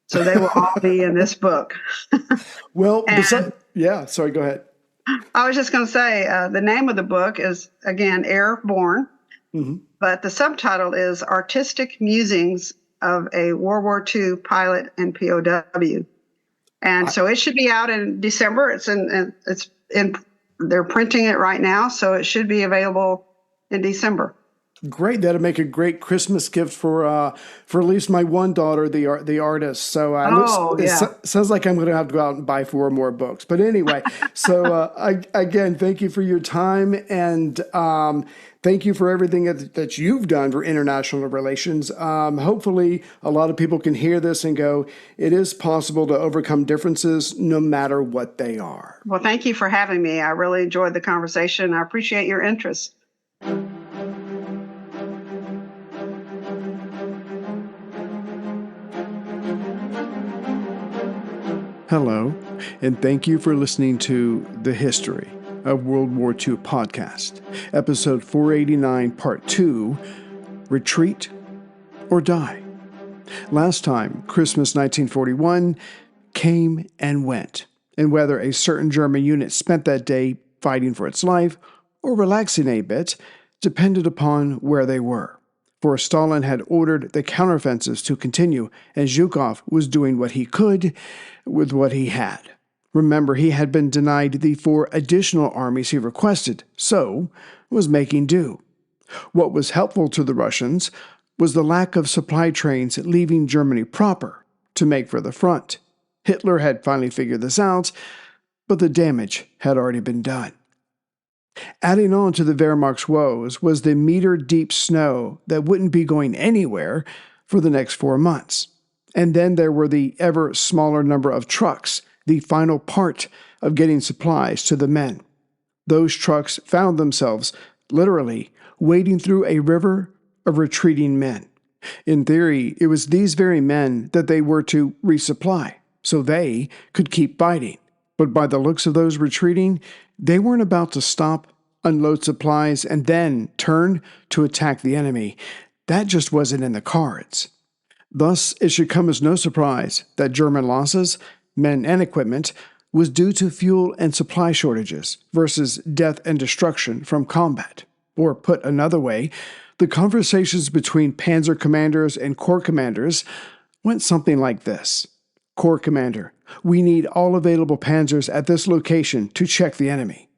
E: So they will all be in this book.
D: Well, sorry, go ahead.
E: I was just going to say the name of the book is, again, Airborne, but the subtitle is Artistic Musings of a World War II Pilot and POW. And so it should be out in December. They're printing it right now, so it should be available in December.
D: Great. That'll make a great Christmas gift for at least my one daughter, the artist. So
E: Oh, yeah.
D: sounds like I'm going to have to go out and buy 4 more books. But anyway, so again, thank you for your time, and thank you for everything that you've done for international relations. Hopefully, a lot of people can hear this and go, it is possible to overcome differences no matter what they are.
E: Well, thank you for having me. I really enjoyed the conversation. I appreciate your interest.
D: Hello, and thank you for listening to The History of World War II podcast, episode 489, part 2, Retreat or Die. Last time, Christmas 1941 came and went, and whether a certain German unit spent that day fighting for its life or relaxing a bit depended upon where they were. For Stalin had ordered the counteroffensives to continue, and Zhukov was doing what he could with what he had. Remember, he had been denied the 4 additional armies he requested, so was making do. What was helpful to the Russians was the lack of supply trains leaving Germany proper to make for the front. Hitler had finally figured this out, but the damage had already been done. Adding on to the Wehrmacht's woes was the meter-deep snow that wouldn't be going anywhere for the next 4 months. And then there were the ever smaller number of trucks, the final part of getting supplies to the men. Those trucks found themselves, literally, wading through a river of retreating men. In theory, it was these very men that they were to resupply, so they could keep fighting. But by the looks of those retreating, they weren't about to stop, unload supplies, and then turn to attack the enemy. That just wasn't in the cards. Thus, it should come as no surprise that German losses, men and equipment, was due to fuel and supply shortages versus death and destruction from combat. Or put another way, the conversations between panzer commanders and corps commanders went something like this. Corps commander, we need all available panzers at this location to check the enemy.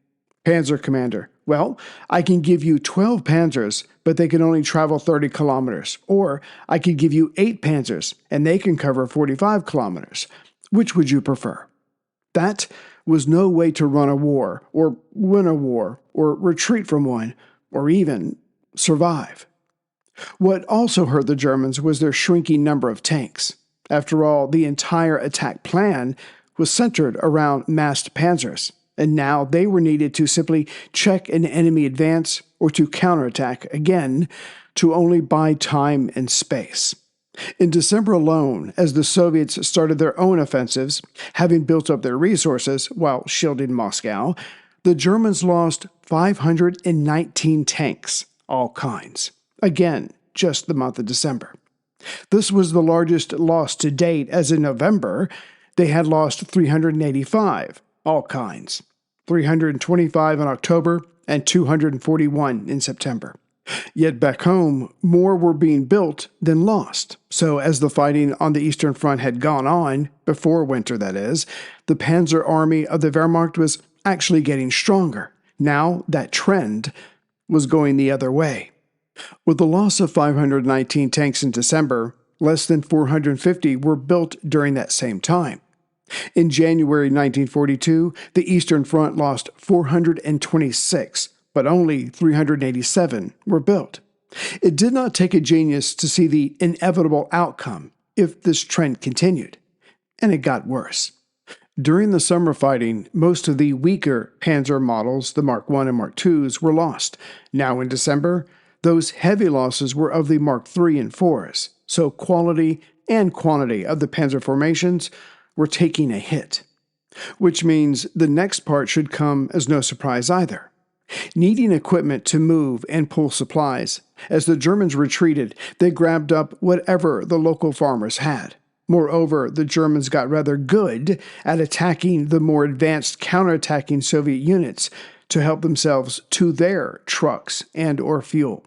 D: Panzer commander, well, I can give you 12 panzers, but they can only travel 30 kilometers. Or I could give you 8 panzers, and they can cover 45 kilometers. Which would you prefer? That was no way to run a war, or win a war, or retreat from one, or even survive. What also hurt the Germans was their shrinking number of tanks. After all, the entire attack plan was centered around massed panzers, and now they were needed to simply check an enemy advance or to counterattack again to only buy time and space. In December alone, as the Soviets started their own offensives, having built up their resources while shielding Moscow, the Germans lost 519 tanks, all kinds. Again, just the month of December. This was the largest loss to date, as in November, they had lost 385, all kinds, 325 in October, and 241 in September. Yet back home, more were being built than lost. So as the fighting on the Eastern Front had gone on, before winter that is, the Panzer Army of the Wehrmacht was actually getting stronger. Now that trend was going the other way. With the loss of 519 tanks in December, less than 450 were built during that same time. In January 1942, the Eastern Front lost 426, but only 387 were built. It did not take a genius to see the inevitable outcome if this trend continued, and it got worse. During the summer fighting, most of the weaker Panzer models, the Mark I and Mark IIs, were lost. Now in December, those heavy losses were of the Mark III and IVs, so quality and quantity of the Panzer formations were taking a hit. Which means the next part should come as no surprise either. Needing equipment to move and pull supplies, as the Germans retreated, they grabbed up whatever the local farmers had. Moreover, the Germans got rather good at attacking the more advanced counterattacking Soviet units to help themselves to their trucks and or fuel.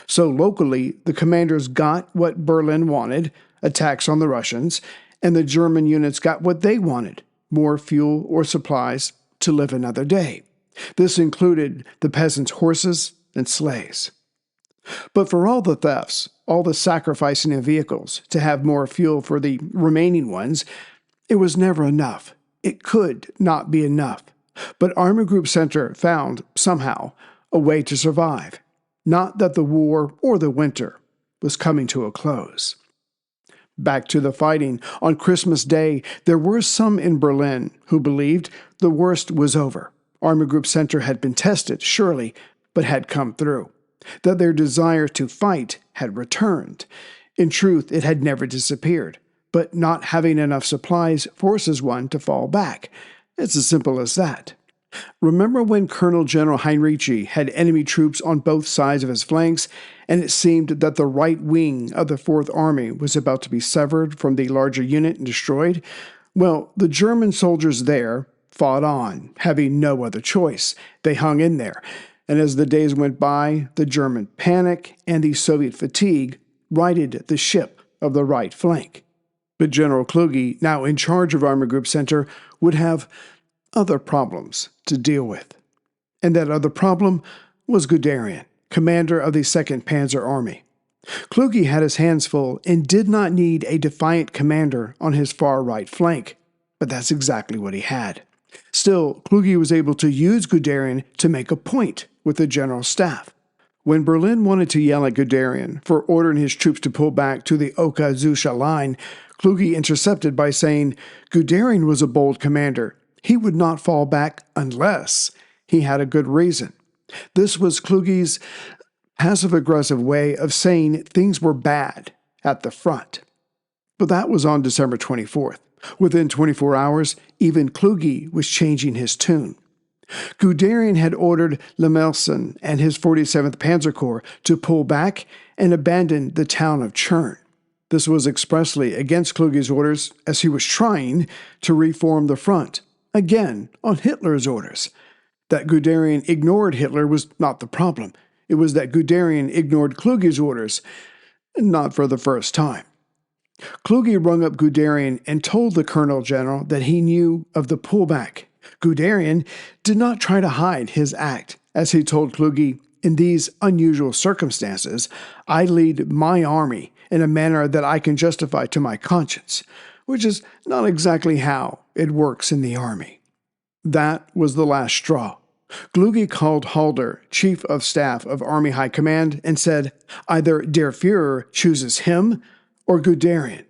D: So locally, the commanders got what Berlin wanted, attacks on the Russians, and the German units got what they wanted, more fuel or supplies to live another day. This included the peasants' horses and sleighs. But for all the thefts, all the sacrificing of vehicles to have more fuel for the remaining ones, it was never enough. It could not be enough. But Army Group Center found, somehow, a way to survive. Not that the war or the winter was coming to a close. Back to the fighting. On Christmas Day, there were some in Berlin who believed the worst was over. Army Group Center had been tested, surely, but had come through. That their desire to fight had returned. In truth, it had never disappeared. But not having enough supplies forces one to fall back. It's as simple as that. Remember when Colonel General Heinrici had enemy troops on both sides of his flanks, and it seemed that the right wing of the Fourth Army was about to be severed from the larger unit and destroyed? Well, the German soldiers there fought on, having no other choice. They hung in there. And as the days went by, the German panic and the Soviet fatigue righted the ship of the right flank. But General Kluge, now in charge of Army Group Center, would have other problems to deal with. And that other problem was Guderian, commander of the 2nd Panzer Army. Kluge had his hands full and did not need a defiant commander on his far right flank, but that's exactly what he had. Still, Kluge was able to use Guderian to make a point with the general staff. When Berlin wanted to yell at Guderian for ordering his troops to pull back to the Oka-Zusha line, Kluge intercepted by saying Guderian was a bold commander. He would not fall back unless he had a good reason. This was Kluge's passive-aggressive way of saying things were bad at the front. But that was on December 24th. Within 24 hours, even Kluge was changing his tune. Guderian had ordered Lemelsen and his 47th Panzer Corps to pull back and abandon the town of Chern. This was expressly against Kluge's orders, as he was trying to reform the front, again on Hitler's orders. That Guderian ignored Hitler was not the problem. It was that Guderian ignored Kluge's orders, not for the first time. Kluge rung up Guderian and told the Colonel General that he knew of the pullback. Guderian did not try to hide his act, as he told Kluge, in these unusual circumstances, I lead my army in a manner that I can justify to my conscience, which is not exactly how it works in the army. That was the last straw. Kluge called Halder, Chief of Staff of Army High Command, and said either Der Führer chooses him or Guderian.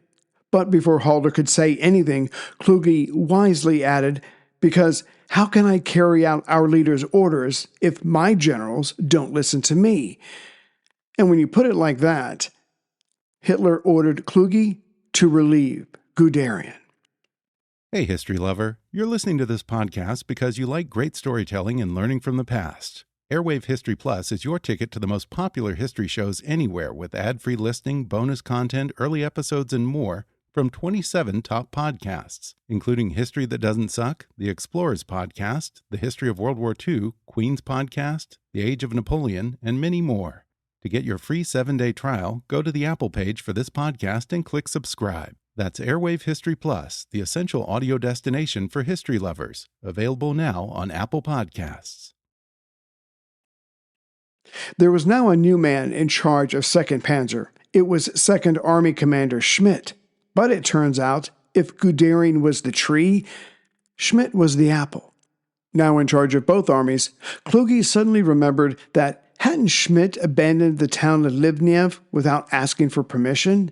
D: But before Halder could say anything, Kluge wisely added, because how can I carry out our leader's orders if my generals don't listen to me? And when you put it like that, Hitler ordered Kluge to relieve Guderian.
C: Hey, history lover. You're listening to this podcast because you like great storytelling and learning from the past. Airwave History Plus is your ticket to the most popular history shows anywhere with ad-free listening, bonus content, early episodes, and more from 27 top podcasts, including History That Doesn't Suck, The Explorers Podcast, The History of World War II, Queen's Podcast, The Age of Napoleon, and many more. To get your free 7-day trial, go to the Apple page for this podcast and click subscribe. That's Airwave History Plus, the essential audio destination for history lovers. Available now on Apple Podcasts.
D: There was now a new man in charge of 2nd Panzer. It was 2nd Army Commander Schmidt. But it turns out, if Guderian was the tree, Schmidt was the apple. Now in charge of both armies, Kluge suddenly remembered that hadn't Schmidt abandoned the town of Livnev without asking for permission?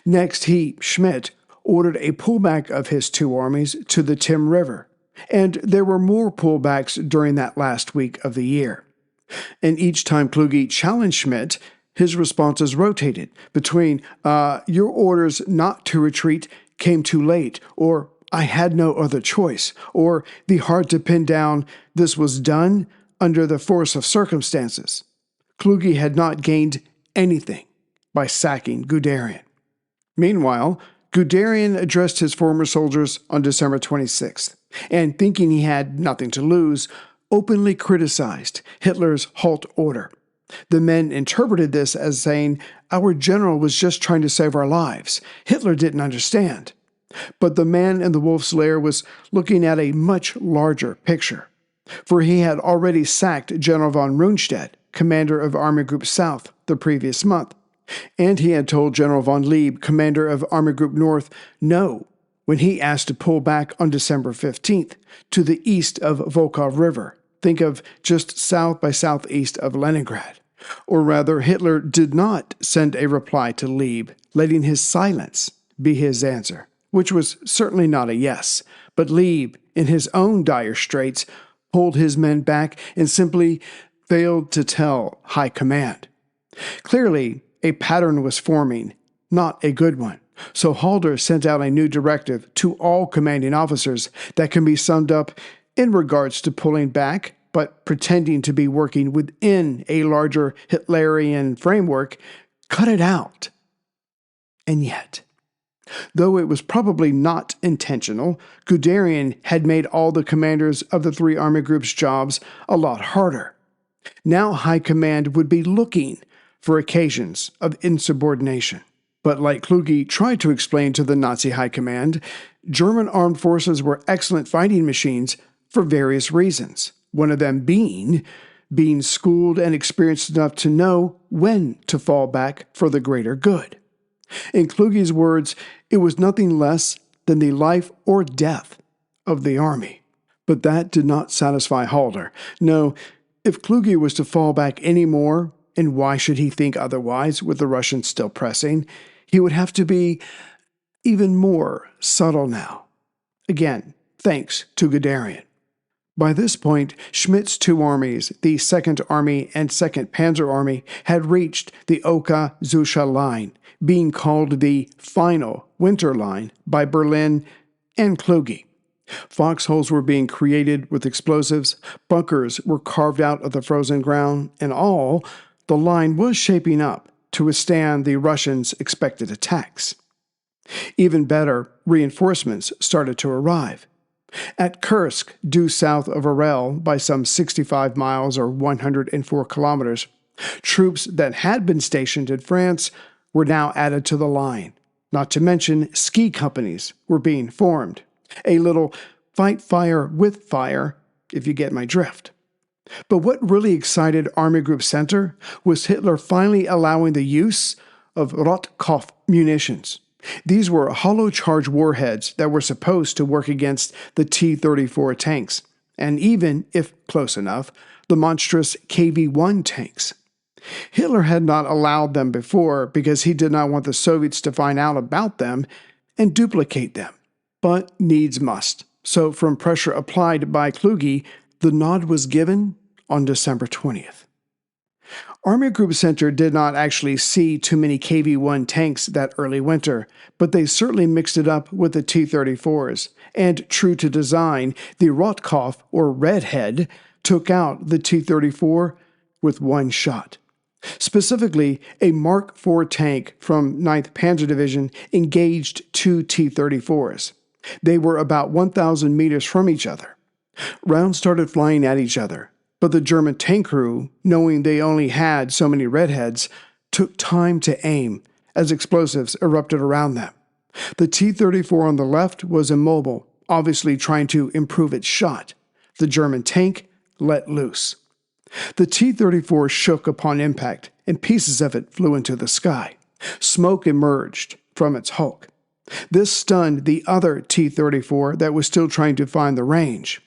D: Next, Schmidt, ordered a pullback of his two armies to the Tim River, and there were more pullbacks during that last week of the year. And each time Kluge challenged Schmidt, his responses rotated between, your orders not to retreat came too late, or I had no other choice, or the hard to pin down, this was done under the force of circumstances. Kluge had not gained anything by sacking Guderian. Meanwhile, Guderian addressed his former soldiers on December 26th, and thinking he had nothing to lose, openly criticized Hitler's halt order. The men interpreted this as saying, our general was just trying to save our lives. Hitler didn't understand. But the man in the wolf's lair was looking at a much larger picture, for he had already sacked General von Rundstedt, commander of Army Group South, the previous month. And he had told General von Lieb, commander of Army Group North, no when he asked to pull back on December 15th to the east of Volkhov River. Think of just south by southeast of Leningrad. Or rather, Hitler did not send a reply to Lieb, letting his silence be his answer, which was certainly not a yes. But Lieb, in his own dire straits, pulled his men back and simply failed to tell High Command. Clearly, a pattern was forming, not a good one. So Halder sent out a new directive to all commanding officers that can be summed up in regards to pulling back, but pretending to be working within a larger Hitlerian framework. Cut it out. And yet, though it was probably not intentional, Guderian had made all the commanders of the three army groups' jobs a lot harder. Now High Command would be looking for occasions of insubordination. But like Kluge tried to explain to the Nazi High Command, German armed forces were excellent fighting machines for various reasons, one of them being schooled and experienced enough to know when to fall back for the greater good. In Kluge's words, it was nothing less than the life or death of the army. But that did not satisfy Halder. No, if Kluge was to fall back any more, and why should he think otherwise with the Russians still pressing, he would have to be even more subtle now. Again, thanks to Guderian. By this point, Schmidt's two armies, the 2nd Army and 2nd Panzer Army, had reached the Oka-Zusha line, being called the final winter line by Berlin and Kluge. Foxholes were being created with explosives, bunkers were carved out of the frozen ground, and the line was shaping up to withstand the Russians' expected attacks. Even better, reinforcements started to arrive. At Kursk, due south of Orel by some 65 miles or 104 kilometers, troops that had been stationed in France were now added to the line. Not to mention ski companies were being formed. A little fight fire with fire, if you get my drift. But what really excited Army Group Center was Hitler finally allowing the use of Rotkopf munitions. These were hollow charge warheads that were supposed to work against the T-34 tanks, and even, if close enough, the monstrous KV-1 tanks. Hitler had not allowed them before because he did not want the Soviets to find out about them and duplicate them. But needs must. So from pressure applied by Kluge, the nod was given on December 20th. Army Group Center did not actually see too many KV-1 tanks that early winter, but they certainly mixed it up with the T-34s, and true to design, the Rotkopf, or Redhead, took out the T-34 with one shot. Specifically, a Mark IV tank from 9th Panzer Division engaged two T-34s. They were about 1,000 meters from each other. Rounds started flying at each other, but the German tank crew, knowing they only had so many redheads, took time to aim as explosives erupted around them. The T-34 on the left was immobile, obviously trying to improve its shot. The German tank let loose. The T-34 shook upon impact, and pieces of it flew into the sky. Smoke emerged from its hulk. This stunned the other T-34 that was still trying to find the range.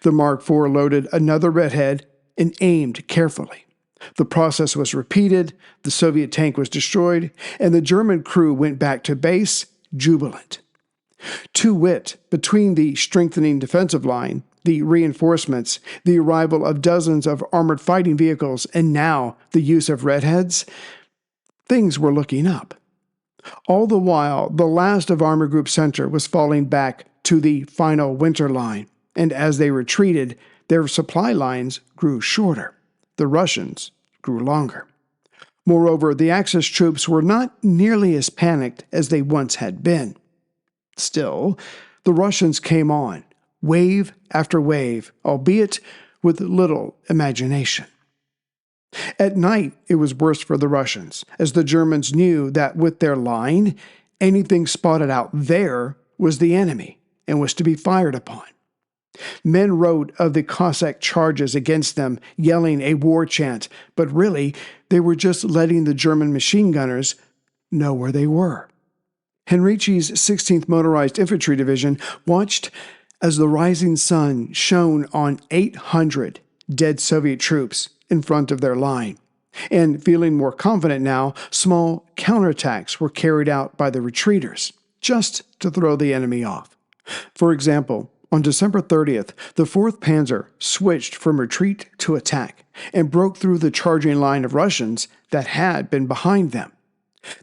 D: The Mark IV loaded another redhead and aimed carefully. The process was repeated, the Soviet tank was destroyed, and the German crew went back to base, jubilant. To wit, between the strengthening defensive line, the reinforcements, the arrival of dozens of armored fighting vehicles, and now the use of redheads, things were looking up. All the while, the last of Army Group Center was falling back to the final winter line, and as they retreated, their supply lines grew shorter. The Russians grew longer. Moreover, the Axis troops were not nearly as panicked as they once had been. Still, the Russians came on, wave after wave, albeit with little imagination. At night, it was worse for the Russians, as the Germans knew that with their line, anything spotted out there was the enemy and was to be fired upon. Men wrote of the Cossack charges against them, yelling a war chant, but really, they were just letting the German machine gunners know where they were. Henrici's 16th Motorized Infantry Division watched as the rising sun shone on 800 dead Soviet troops in front of their line. And feeling more confident now, small counterattacks were carried out by the retreaters, just to throw the enemy off. For example, on December 30th, the 4th Panzer switched from retreat to attack and broke through the charging line of Russians that had been behind them.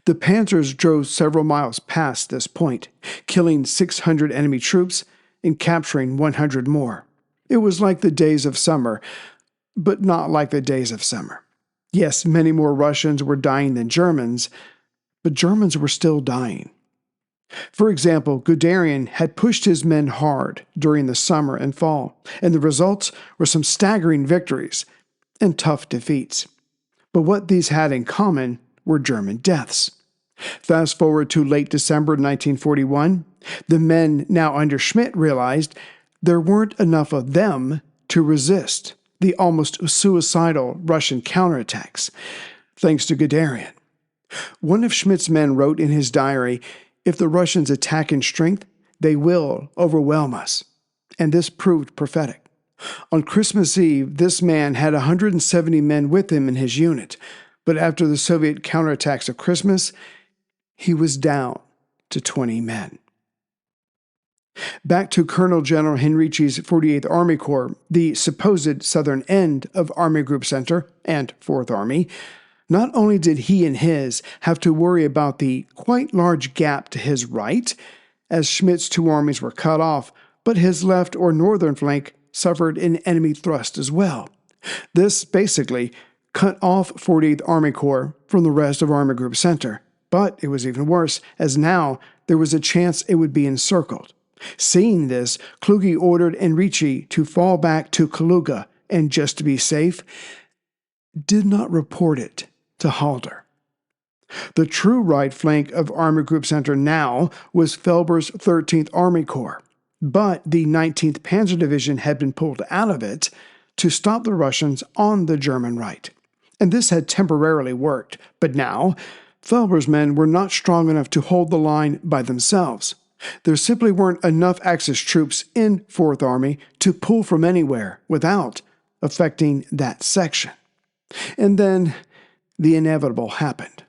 D: The Panzers drove several miles past this point, killing 600 enemy troops and capturing 100 more. It was like the days of summer, but not like the days of summer. Yes, many more Russians were dying than Germans, but Germans were still dying. For example, Guderian had pushed his men hard during the summer and fall, and the results were some staggering victories and tough defeats. But what these had in common were German deaths. Fast forward to late December 1941, the men now under Schmidt realized there weren't enough of them to resist the almost suicidal Russian counterattacks, thanks to Guderian. One of Schmidt's men wrote in his diary, "If the Russians attack in strength, they will overwhelm us." And this proved prophetic. On Christmas Eve, this man had 170 men with him in his unit, but after the Soviet counterattacks of Christmas, he was down to 20 men. Back to Colonel General Henrici's 48th Army Corps, the supposed southern end of Army Group Center and 4th Army, not only did he and his have to worry about the quite large gap to his right, as Schmidt's two armies were cut off, but his left or northern flank suffered an enemy thrust as well. This basically cut off 48th Army Corps from the rest of Army Group Center. But it was even worse, as now there was a chance it would be encircled. Seeing this, Kluge ordered Henrici to fall back to Kluge and, just to be safe, did not report it to Halder. The true right flank of Army Group Center now was Felber's 13th Army Corps, but the 19th Panzer Division had been pulled out of it to stop the Russians on the German right. And this had temporarily worked, but now Felber's men were not strong enough to hold the line by themselves. There simply weren't enough Axis troops in 4th Army to pull from anywhere without affecting that section. And then the inevitable happened.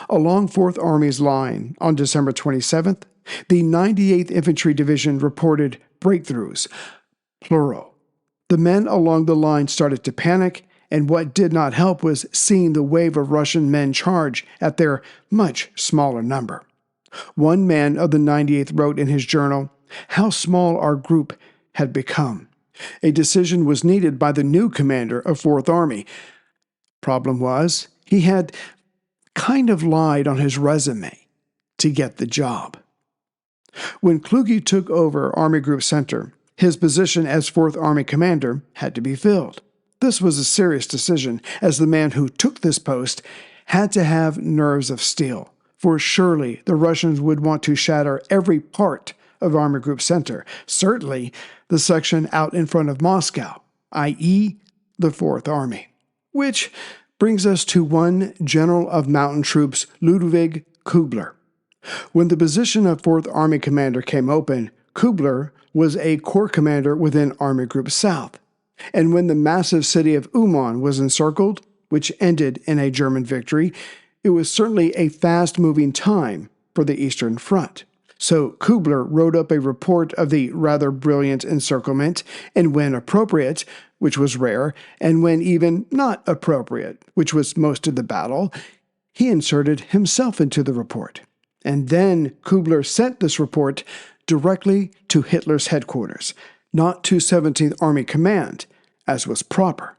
D: Along 4th Army's line on December 27th, the 98th Infantry Division reported breakthroughs, plural. The men along the line started to panic, and what did not help was seeing the wave of Russian men charge at their much smaller number. One man of the 98th wrote in his journal how small our group had become. A decision was needed by the new commander of 4th Army. Problem was, he had kind of lied on his resume to get the job. When Kluge took over Army Group Center, his position as 4th Army commander had to be filled. This was a serious decision, as the man who took this post had to have nerves of steel, for surely the Russians would want to shatter every part of Army Group Center, certainly the section out in front of Moscow, i.e. the 4th Army. Which brings us to one general of mountain troops, Ludwig Kubler. When the position of 4th Army commander came open, Kubler was a corps commander within Army Group South. And when the massive city of Uman was encircled, which ended in a German victory, it was certainly a fast-moving time for the Eastern Front. So Kubler wrote up a report of the rather brilliant encirclement, and when appropriate, which was rare, and when even not appropriate, which was most of the battle, he inserted himself into the report. And then Kubler sent this report directly to Hitler's headquarters, not to 17th Army Command, as was proper.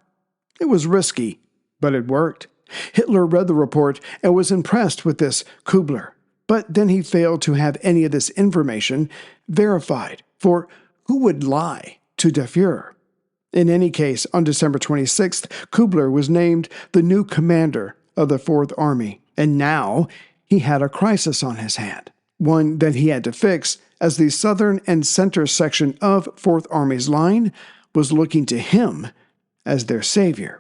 D: It was risky, but it worked. Hitler read the report and was impressed with this Kubler, but then he failed to have any of this information verified, for who would lie to Der Fuhrer? In any case, on December 26th, Kubler was named the new commander of the 4th Army, and now he had a crisis on his hand. one that he had to fix, as the southern and center section of Fourth Army's line was looking to him as their savior.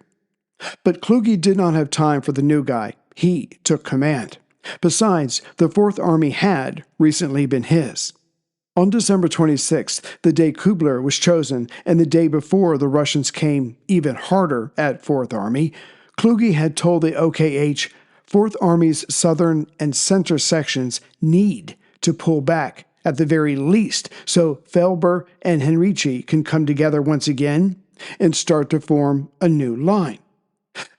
D: But Kluge did not have time for the new guy. He took command. Besides, the Fourth Army had recently been his. On December 26th, the day Kubler was chosen, and the day before the Russians came even harder at Fourth Army, Kluge had told the OKH, Fourth Army's southern and center sections need to pull back at the very least so Felber and Henrici can come together once again and start to form a new line.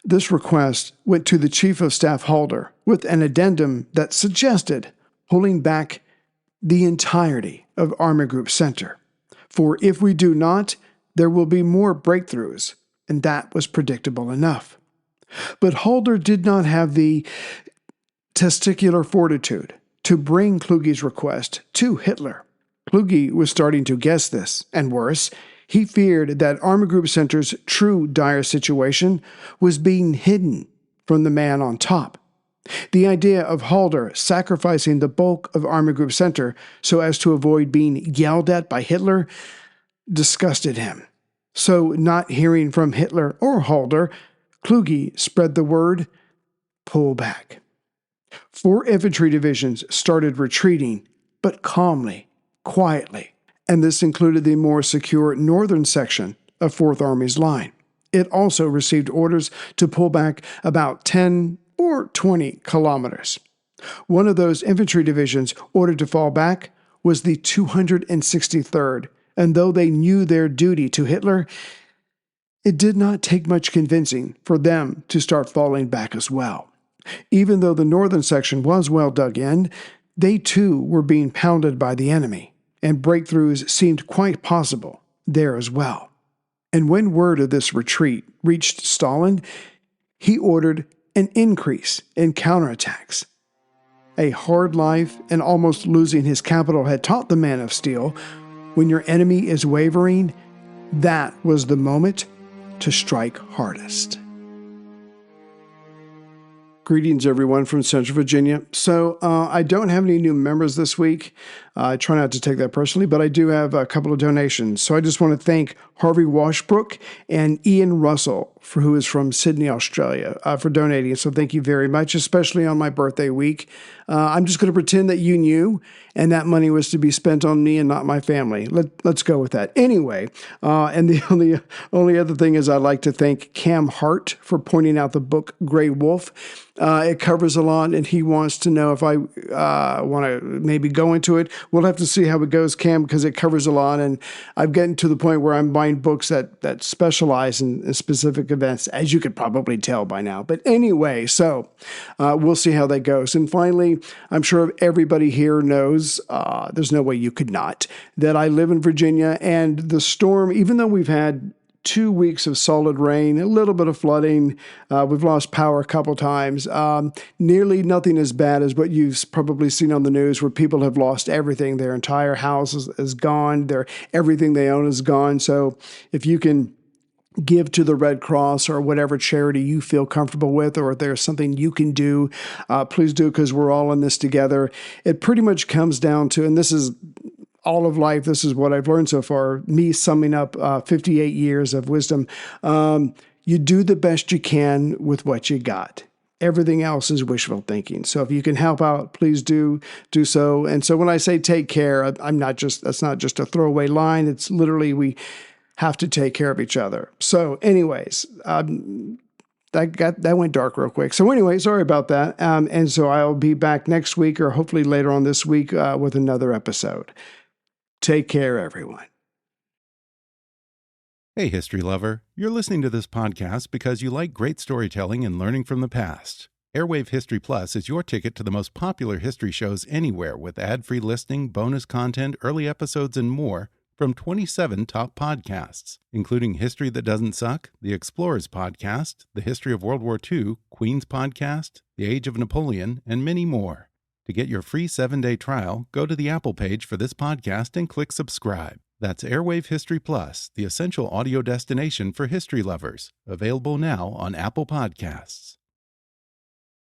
D: This request went to the Chief of Staff Halder with an addendum that suggested pulling back the entirety of Army Group Center. For if we do not, there will be more breakthroughs, and that was predictable enough. But Halder did not have the testicular fortitude to bring Kluge's request to Hitler. Kluge was starting to guess this, and worse, he feared that Army Group Center's true dire situation was being hidden from the man on top. The idea of Halder sacrificing the bulk of Army Group Center so as to avoid being yelled at by Hitler disgusted him. So, not hearing from Hitler or Halder, Kluge spread the word, pull back. 4 infantry divisions started retreating, but calmly, quietly, and this included the more secure northern section of Fourth Army's line. It also received orders to pull back about 10 or 20 kilometers. One of those infantry divisions ordered to fall back was the 263rd, and though they knew their duty to Hitler, it did not take much convincing for them to start falling back as well. Even though the northern section was well dug in, they too were being pounded by the enemy, and breakthroughs seemed quite possible there as well. And when word of this retreat reached Stalin, he ordered an increase in counterattacks. A hard life and almost losing his capital had taught the man of steel, when your enemy is wavering, that was the moment to strike hardest. Greetings, everyone, from Central Virginia. So I don't have any new members this week. I try not to take that personally, but I do have a couple of donations. So I just want to thank Harvey Washbrook and Ian Russell, who is from Sydney, Australia, for donating. So thank you very much, especially on my birthday week. I'm just going to pretend that you knew, and that money was to be spent on me and not my family. Let's go with that. Anyway, and the only other thing is I'd like to thank Cam Hart for pointing out the book Grey Wolf. It covers a lot, and he wants to know if I want to maybe go into it. We'll have to see how it goes, Cam, because it covers a lot, and I've gotten to the point where I'm buying books that specialize in specific events, as you could probably tell by now. But anyway, so we'll see how that goes. And finally, I'm sure everybody here knows, there's no way you could not, that I live in Virginia, and the storm, even though we've had 2 weeks of solid rain, a little bit of flooding. We've lost power a couple times. Nearly nothing as bad as what you've probably seen on the news, where people have lost everything. Their entire house is gone. Everything they own is gone. So if you can give to the Red Cross or whatever charity you feel comfortable with, or if there's something you can do, please do, because we're all in this together. It pretty much comes down to, and this is all of life, this is what I've learned so far, me summing up 58 years of wisdom. You do the best you can with what you got. Everything else is wishful thinking. So if you can help out, please do so. And so when I say take care, that's not just a throwaway line. It's literally, we have to take care of each other. So anyways, that went dark real quick. So anyway, sorry about that. And so I'll be back next week, or hopefully later on this week, with another episode. Take care, everyone.
C: Hey, history lover. You're listening to this podcast because you like great storytelling and learning from the past. Airwave History Plus is your ticket to the most popular history shows anywhere, with ad-free listening, bonus content, early episodes, and more from 27 top podcasts, including History That Doesn't Suck, The Explorers Podcast, The History of World War II, Queen's Podcast, The Age of Napoleon, and many more. To get your free 7-day trial, go to the Apple page for this podcast and click subscribe. That's Airwave History Plus, the essential audio destination for history lovers. Available now on Apple Podcasts.